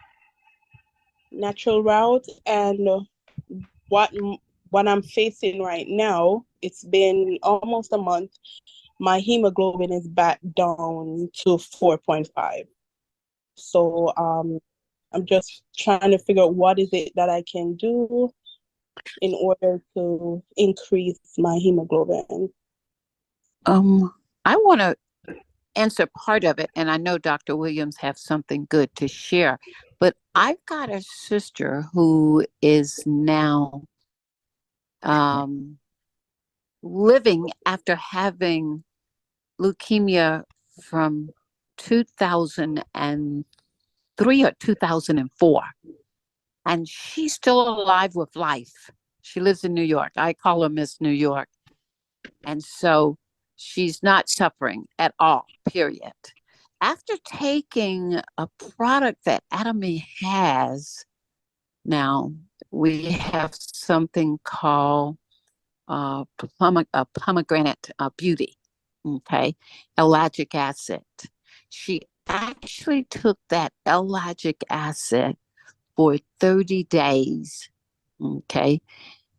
natural route, and what what I'm facing right now, it's been almost a month. My hemoglobin is back down to 4.5. So I'm just trying to figure out what is it that I can do in order to increase my hemoglobin. I want to answer part of it, and I know Dr. Williams have something good to share, but I've got a sister who is now living after having leukemia from 2003 or 2004. And she's still alive with life. She lives in New York. I call her Miss New York. And so she's not suffering at all, period. After taking a product that Atomy has now, we have something called pomegranate beauty, okay, ellagic acid. She actually took that ellagic acid for 30 days, okay,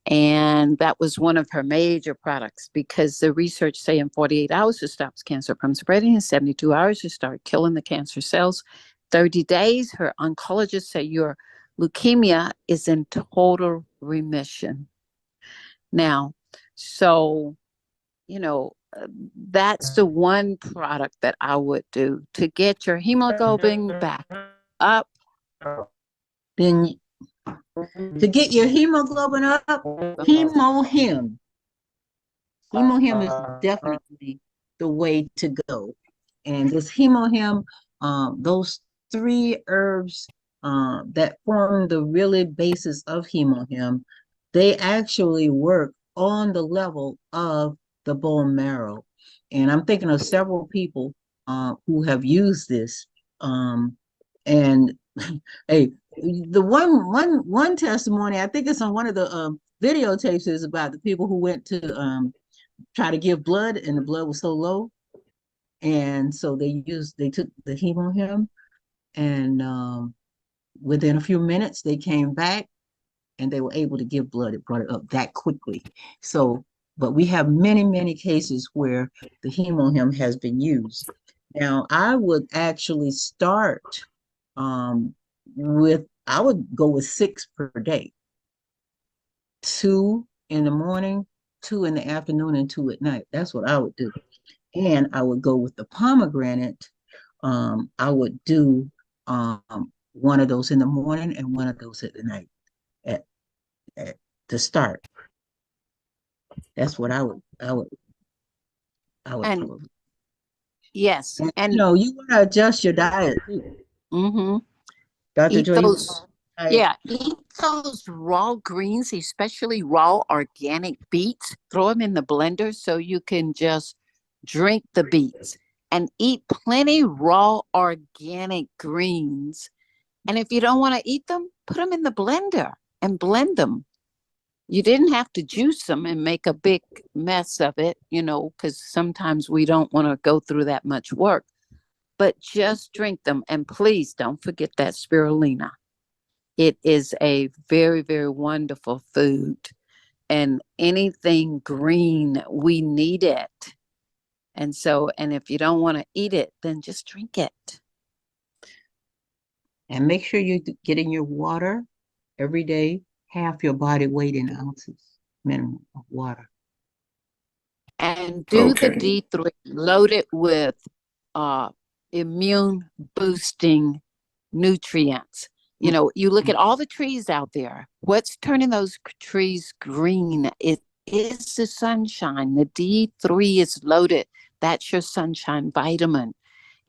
and that was one of her major products because the research say in 48 hours it stops cancer from spreading, in 72 hours it starts killing the cancer cells. 30 days, her oncologist say your leukemia is in total remission. Now, so, that's the one product that I would do to get your hemoglobin back up. Then to get your hemoglobin up, hemohim. Hemohim is definitely the way to go. And this hemohim, those three herbs that form the really basis of hemohim, they actually work on the level of the bone marrow. And I'm thinking of several people who have used this. And hey, the one testimony, I think it's on one of the videotapes, is about the people who went to try to give blood and the blood was so low, and so they took the hemohim, and within a few minutes they came back and they were able to give blood. It brought it up that quickly. So, but we have many cases where the hemohim has been used. Now I would actually start with, I would go with 6 per day, 2 in the morning, 2 in the afternoon, and 2 at night. That's what I would do. And I would go with the pomegranate. I would do one of those in the morning and one of those at the night at, at to start. That's what I would And probably. yes, and you want to adjust your diet too. Dr. eat Joy, those. Yeah, eat those raw greens, especially raw organic beets. Throw them in the blender so you can just drink the beets and eat plenty raw organic greens. And if you don't want to eat them, put them in the blender and blend them. You didn't have to juice them and make a big mess of it, because sometimes we don't want to go through that much work, but just drink them. And please don't forget that spirulina. It is a very, very wonderful food. And anything green, we need it. And if you don't want to eat it, then just drink it. And make sure you get in your water every day, half your body weight in ounces minimum of water. And do the D3, load it with immune boosting nutrients. You look at all the trees out there. What's turning those trees green? It is the sunshine. The D3 is loaded. That's your sunshine vitamin.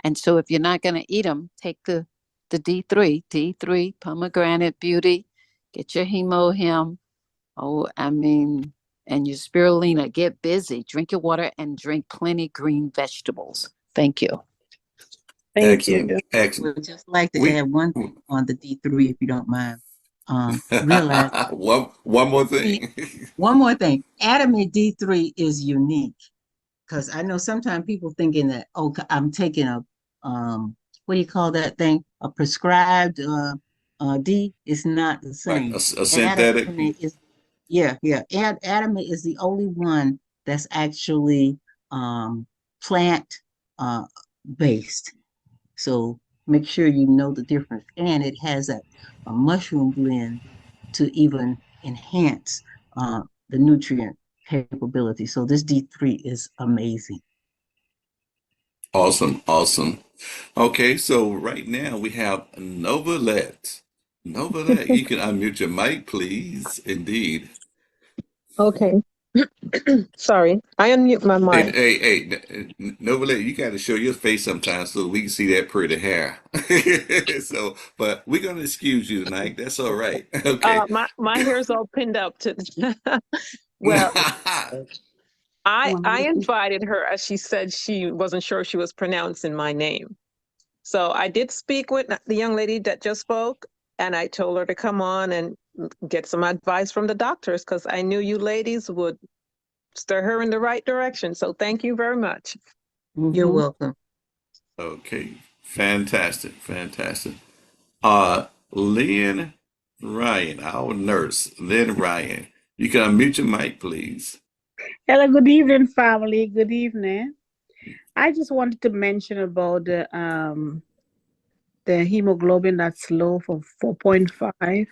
And so if you're not going to eat them, take the D3, pomegranate beauty, get your hemohim. And your spirulina. Get busy, drink your water, and drink plenty green vegetables. Thank you. Thank you. Excellent. Would just like to add one thing on the D3, if you don't mind. Realize one more thing. One more thing. Adamant D3 is unique, because I know sometimes people thinking that, oh, I'm taking a what do you call that thing? A prescribed D. It's not the same. Like a synthetic. Adamant is, yeah. Adamant is the only one that's actually plant based. So make sure you know the difference. And it has a mushroom blend to even enhance the nutrient capability. So this D3 is amazing. Awesome. Okay, so right now we have Novalette. Novalette, you can unmute your mic, please. Indeed. Okay. Sorry, I unmute my mic. Hey, Novalette, you got to show your face sometimes so we can see that pretty hair. But we're gonna excuse you tonight. That's all right. Okay. My hair's all pinned up to. Well, I invited her as she said she wasn't sure she was pronouncing my name. So I did speak with the young lady that just spoke, and I told her to come on and get some advice from the doctors, because I knew you ladies would stir her in the right direction. So thank you very much. You're welcome. Okay, fantastic. Lynn Ryan, our nurse, Lynn Ryan. You can unmute your mic, please. Hello, good evening, family. Good evening. I just wanted to mention about the hemoglobin that's low for 4.5.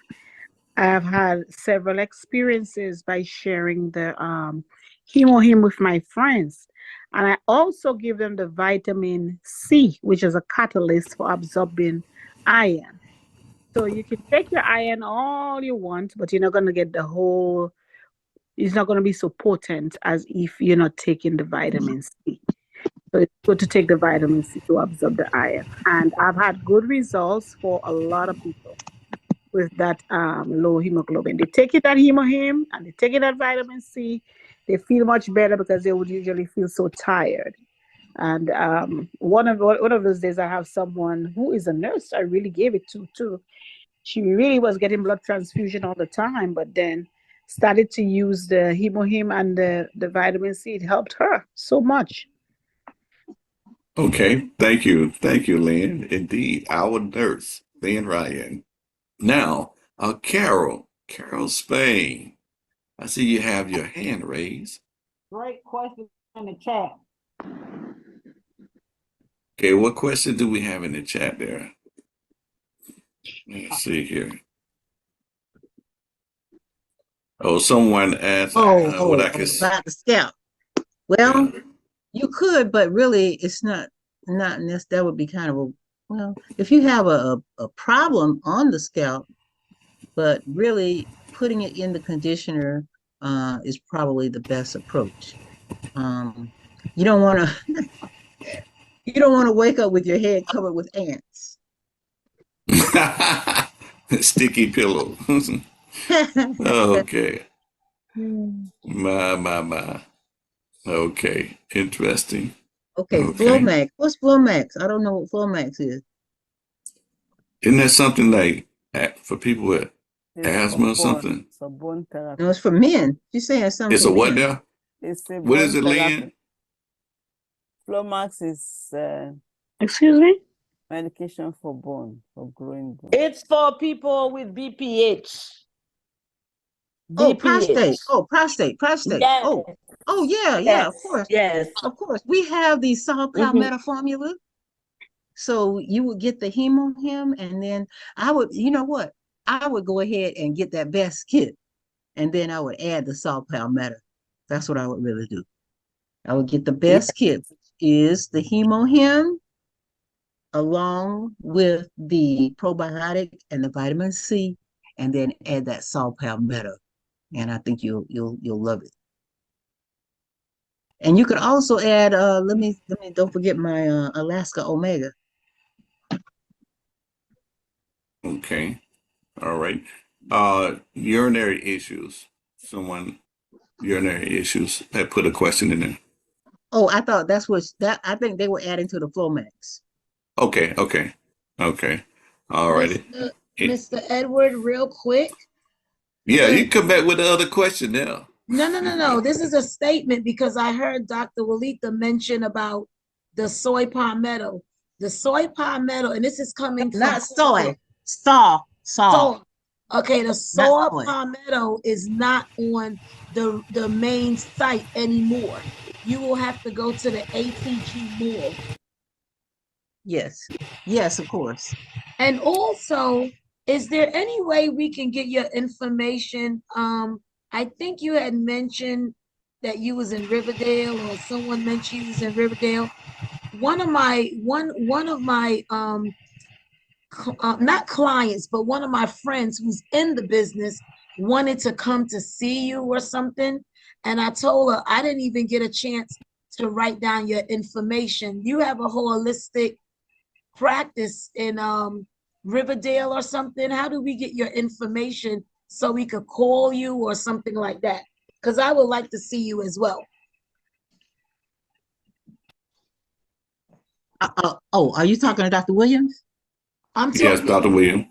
I've had several experiences by sharing the hemohim with my friends. And I also give them the vitamin C, which is a catalyst for absorbing iron. So you can take your iron all you want, but you're not going to get it's not going to be so potent as if you're not taking the vitamin C. So it's good to take the vitamin C to absorb the iron. And I've had good results for a lot of people with that low hemoglobin. They take it at hemohim and they take it at vitamin C. They feel much better because they would usually feel so tired. And one of those days, I have someone who is a nurse I really gave it to too. She really was getting blood transfusion all the time, but then started to use the hemohim and the vitamin C. It helped her so much. Okay, thank you, Lynn. Indeed, our nurse, Lynn Ryan. Now, Carol Spain. I see you have your hand raised. Great question in the chat. Okay, what question do we have in the chat there? Let's see here. Oh, someone asked what I could about the scalp. Well, you could, but really it's not necessarily. That would be kind of if you have a problem on the scalp, but really putting it in the conditioner is probably the best approach. You don't want to wake up with your head covered with ants. Sticky pillow. Okay. My. Okay, interesting. Okay, Flomax. What's Flomax? I don't know what Flomax is. Isn't that something like for people with Asthma or something? It's for bone therapy. No, it's for men. She's saying something It's for a what men. now? It's a What is bone it, therapy. Lynn? Flomax is Excuse me? medication for bone, for growing bone. It's for people with BPH. Oh, prostate. BPH. Oh, prostate. Yes. Oh, yeah, Yes. of course. Yes. Of course. We have the saw palmetto formula. So you would get the him, and then I would, you know what? I would go ahead and get that best kit, and then I would add the saw palmetto. That's what I would really do. I would get the best kit, which is the him, along with the probiotic and the vitamin C, and then add that saw palmetto. And I think you'll love it. And you could also add let me don't forget my Alaska Omega. Okay. All right. Urinary issues. Someone urinary issues. I put a question in there. Oh, I thought I think they were adding to the Flomax. Okay. All righty. Mr. Edward, real quick. Yeah, you come back with the other question now. No. This is a statement because I heard Dr. Walita mention about the soy palmetto. The soy palmetto, and this is coming from Not soy, saw. Okay, the soy palmetto is not on the main site anymore. You will have to go to the ATG mall. Yes, of course. And also, is there any way we can get your information? I think you had mentioned that you was in Riverdale, or someone mentioned you was in Riverdale. One of my not clients, but one of my friends who's in the business wanted to come to see you or something. And I told her I didn't even get a chance to write down your information. You have a holistic practice in Riverdale or something. How do we get your information so we could call you or something like that? Because I would like to see you as well. Are you talking to Dr. Williams? I'm talking. Yes, Dr. Williams.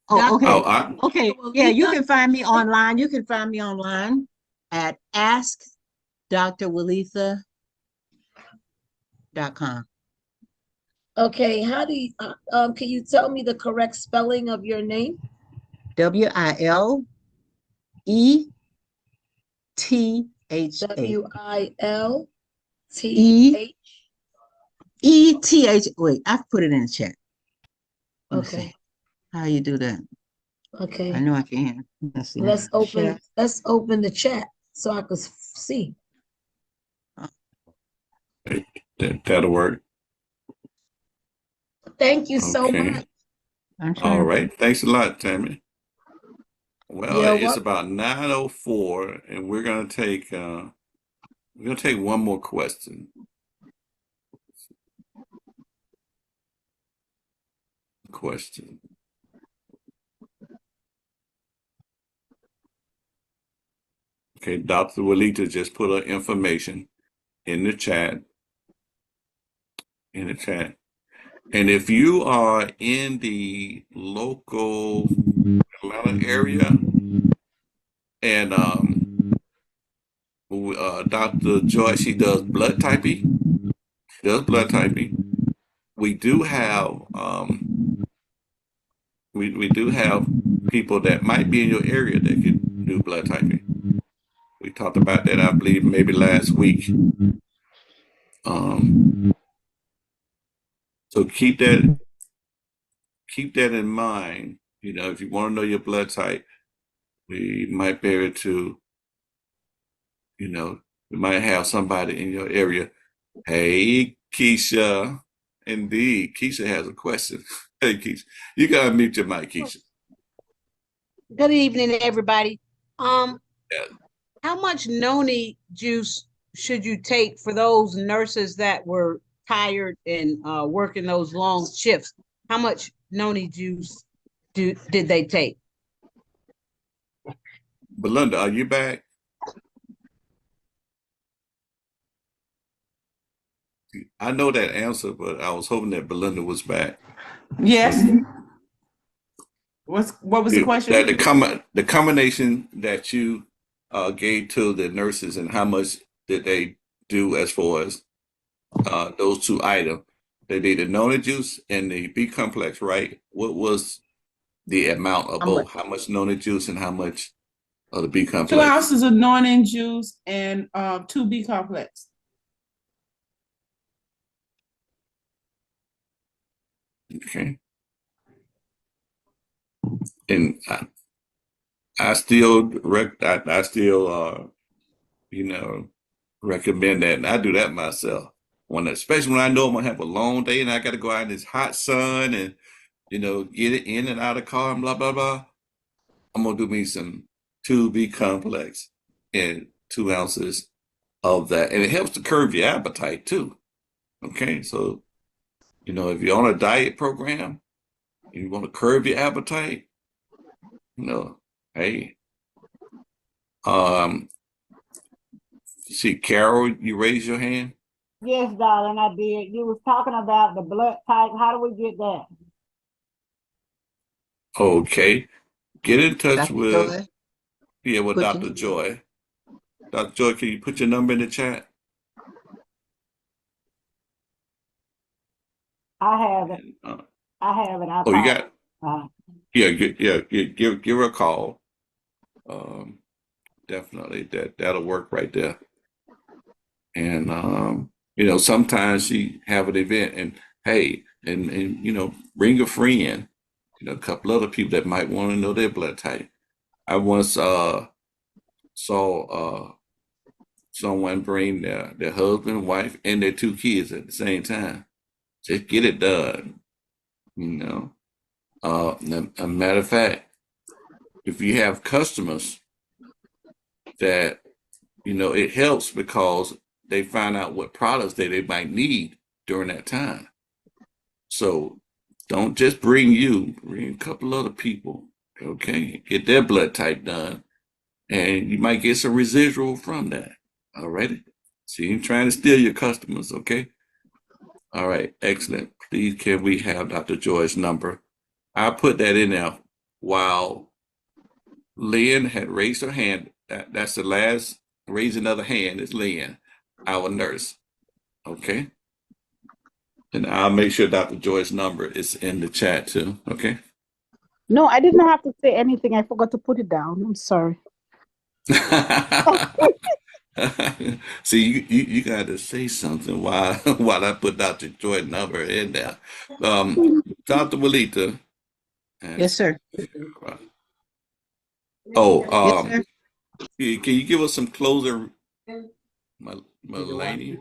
Oh, okay. Oh, Okay. Yeah, you can find me online. You can find me online at askdrwalitha.com. Okay, how do you can you tell me the correct spelling of your name? WILETHA. WILTH. Wait, I've put it in the chat. Okay. How you do that? Okay. I know I can. Let's see. Let's open the chat so I could see. That'll work. Thank you so much. All right. Thanks a lot, Tammy. Well, it's what? about 9:04, and we're gonna take one more question. Okay, Dr. Walita just put her information in the chat. And if you are in the local Atlanta area, and Dr. Joy, she does blood typing. We do have we do have people that might be in your area that could do blood typing. We talked about that, I believe, maybe last week. So keep that in mind. You know, if you want to know your blood type, we might be able to, you know, we might have somebody in your area. Hey, Keisha. Indeed, Keisha has a question. Hey, Keisha, you gotta mute your mic, Keisha. Good evening, everybody. How much noni juice should you take for those nurses that were tired and working those long shifts? How much noni juice did they take? Belinda, are you back? I know that answer, but I was hoping that Belinda was back. Yes. What was the question? That the combination that you gave to the nurses, and how much did they do as far as those two items? They did the Nona juice and the B complex, right? What was the amount of both? How much Nona juice and how much of the B 2 complex? ounces of anointing juice and 2 B complex. Okay. And I still I still you know, recommend that, and I do that myself. Especially when I know I'm gonna have a long day and I got to go out in this hot sun and get it in and out of the car and blah blah blah. I'm gonna do me some 2B complex and 2 ounces of that, and it helps to curb your appetite too. Okay, so if you're on a diet program and you want to curb your appetite, hey, um, see, Carol, you raise your hand. Yes, darling, I did. You was talking about the blood type. How do we get that? Okay, get in touch Dr. with Joy? with Dr. Joy. Dr. Joy, can you put your number in the chat? I have it. I have it. I'll Oh, you call. got? Yeah, give her a call. Definitely that'll work right there. And sometimes she have an event, and hey, and bring a friend, a couple other people that might want to know their blood type. I once saw someone bring their husband, wife, and their 2 kids at the same time. Just get it done. A matter of fact, if you have customers that it helps because they find out what products they might need during that time. So don't just bring a couple other people, okay? Get their blood type done, and you might get some residual from that. All righty? See, I'm trying to steal your customers, okay? All right, excellent. Please, can we have Dr. Joy's number? I put that in there while Lynn had raised her hand. That's the last raise another hand is Lynn, our nurse. Okay. And I'll make sure Dr. Joy's number is in the chat too. Okay. No, I didn't have to say anything. I forgot to put it down. I'm sorry. See, you got to say something while I put Dr. Joy's number in there. Dr. Walita. Yes, sir. Oh, Yes, sir. can you give us some closing, my lady?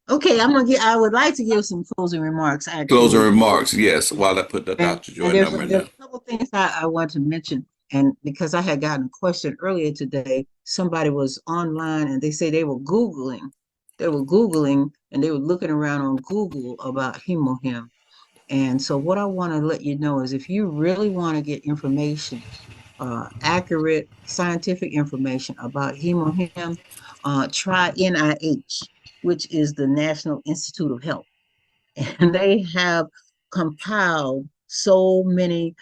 Okay, I would like to give some closing remarks, actually. Closing remarks, yes, while I put the Dr. Joy And number in there. there's a couple things I want to mention. And because I had gotten a question earlier today, somebody was online and they say they were Googling and they were looking around on Google about hemohim. And so what I want to let you know is if you really want to get information, accurate scientific information about hemohim, try NIH, which is the National Institute of Health. And they have compiled so many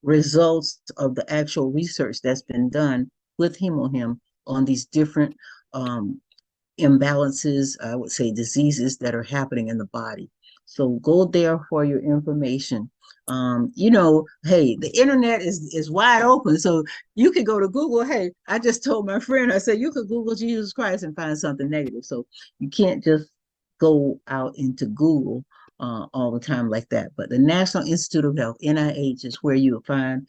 results of the actual research that's been done with hemohim on these different imbalances, I would say diseases that are happening in the body. So go there for your information. Hey, the internet is wide open. So you can go to Google. Hey, I just told my friend, I said, you could Google Jesus Christ and find something negative. So you can't just go out into Google all the time like that. But the National Institute of Health, NIH, is where you'll find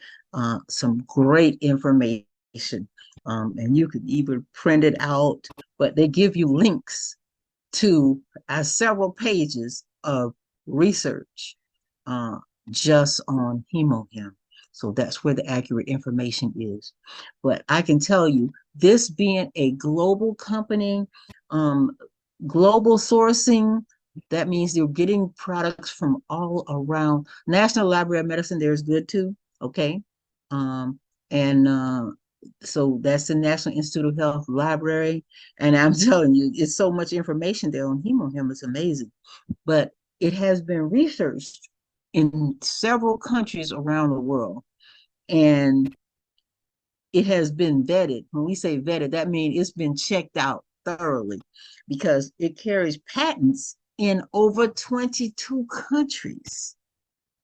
some great information. And you could either print it out, but they give you links to several pages of research just on hemohim. So that's where the accurate information is. But I can tell you, this being a global company, global sourcing, that means they're getting products from all around. National Library of Medicine, there's good too, okay? So that's the National Institute of Health Library. And I'm telling you, it's so much information there on hemohim, it's amazing. But it has been researched in several countries around the world. And it has been vetted. When we say vetted, that means it's been checked out thoroughly because it carries patents in over 22 countries.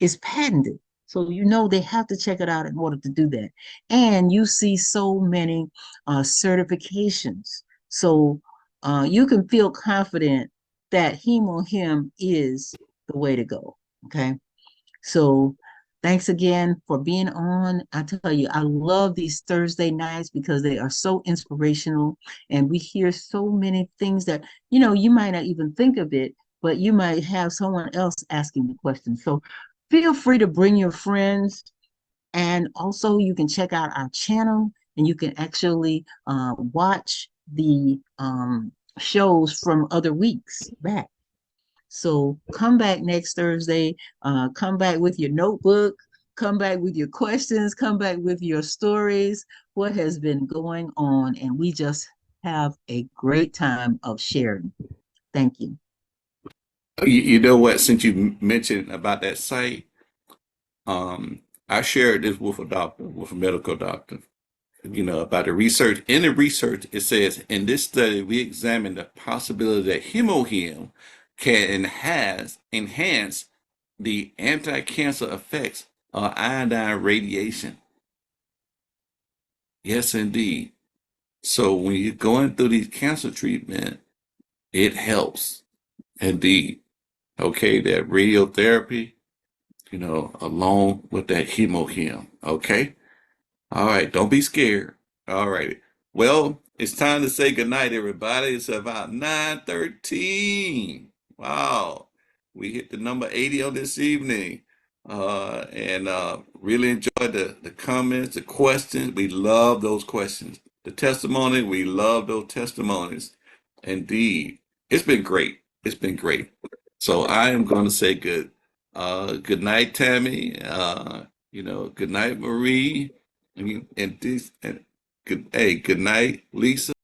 It's patented. So you know they have to check it out in order to do that. And you see so many certifications. So you can feel confident that HemoHim is the way to go. Okay. So thanks again for being on. I tell you, I love these Thursday nights because they are so inspirational and we hear so many things that, you know, you might not even think of it, but you might have someone else asking the question. So feel free to bring your friends. And also you can check out our channel and you can actually watch the shows from other weeks back. So come back next Thursday. Come back with your notebook. Come back with your questions. Come back with your stories. What has been going on? And we just have a great time of sharing. Thank you. You know what? Since you mentioned about that site, I shared this with a doctor, with a medical doctor, you know, about the research. In the research, it says, in this study, we examined the possibility that HemoHim can enhance the anti-cancer effects of iodine radiation. Yes, indeed. So when you're going through these cancer treatment, it helps indeed. Okay, that radiotherapy, you know, along with that HemoHim. Okay. All right, don't be scared. All right. Well, it's time to say goodnight, everybody. It's about 9:13. Wow. We hit the number 80 on this evening. And really enjoyed the comments, the questions. We love those questions. The testimony, we love those testimonies. Indeed. It's been great. It's been great. So I am going to say good night, Tammy. You know, good night, Marie. And good night, Lisa.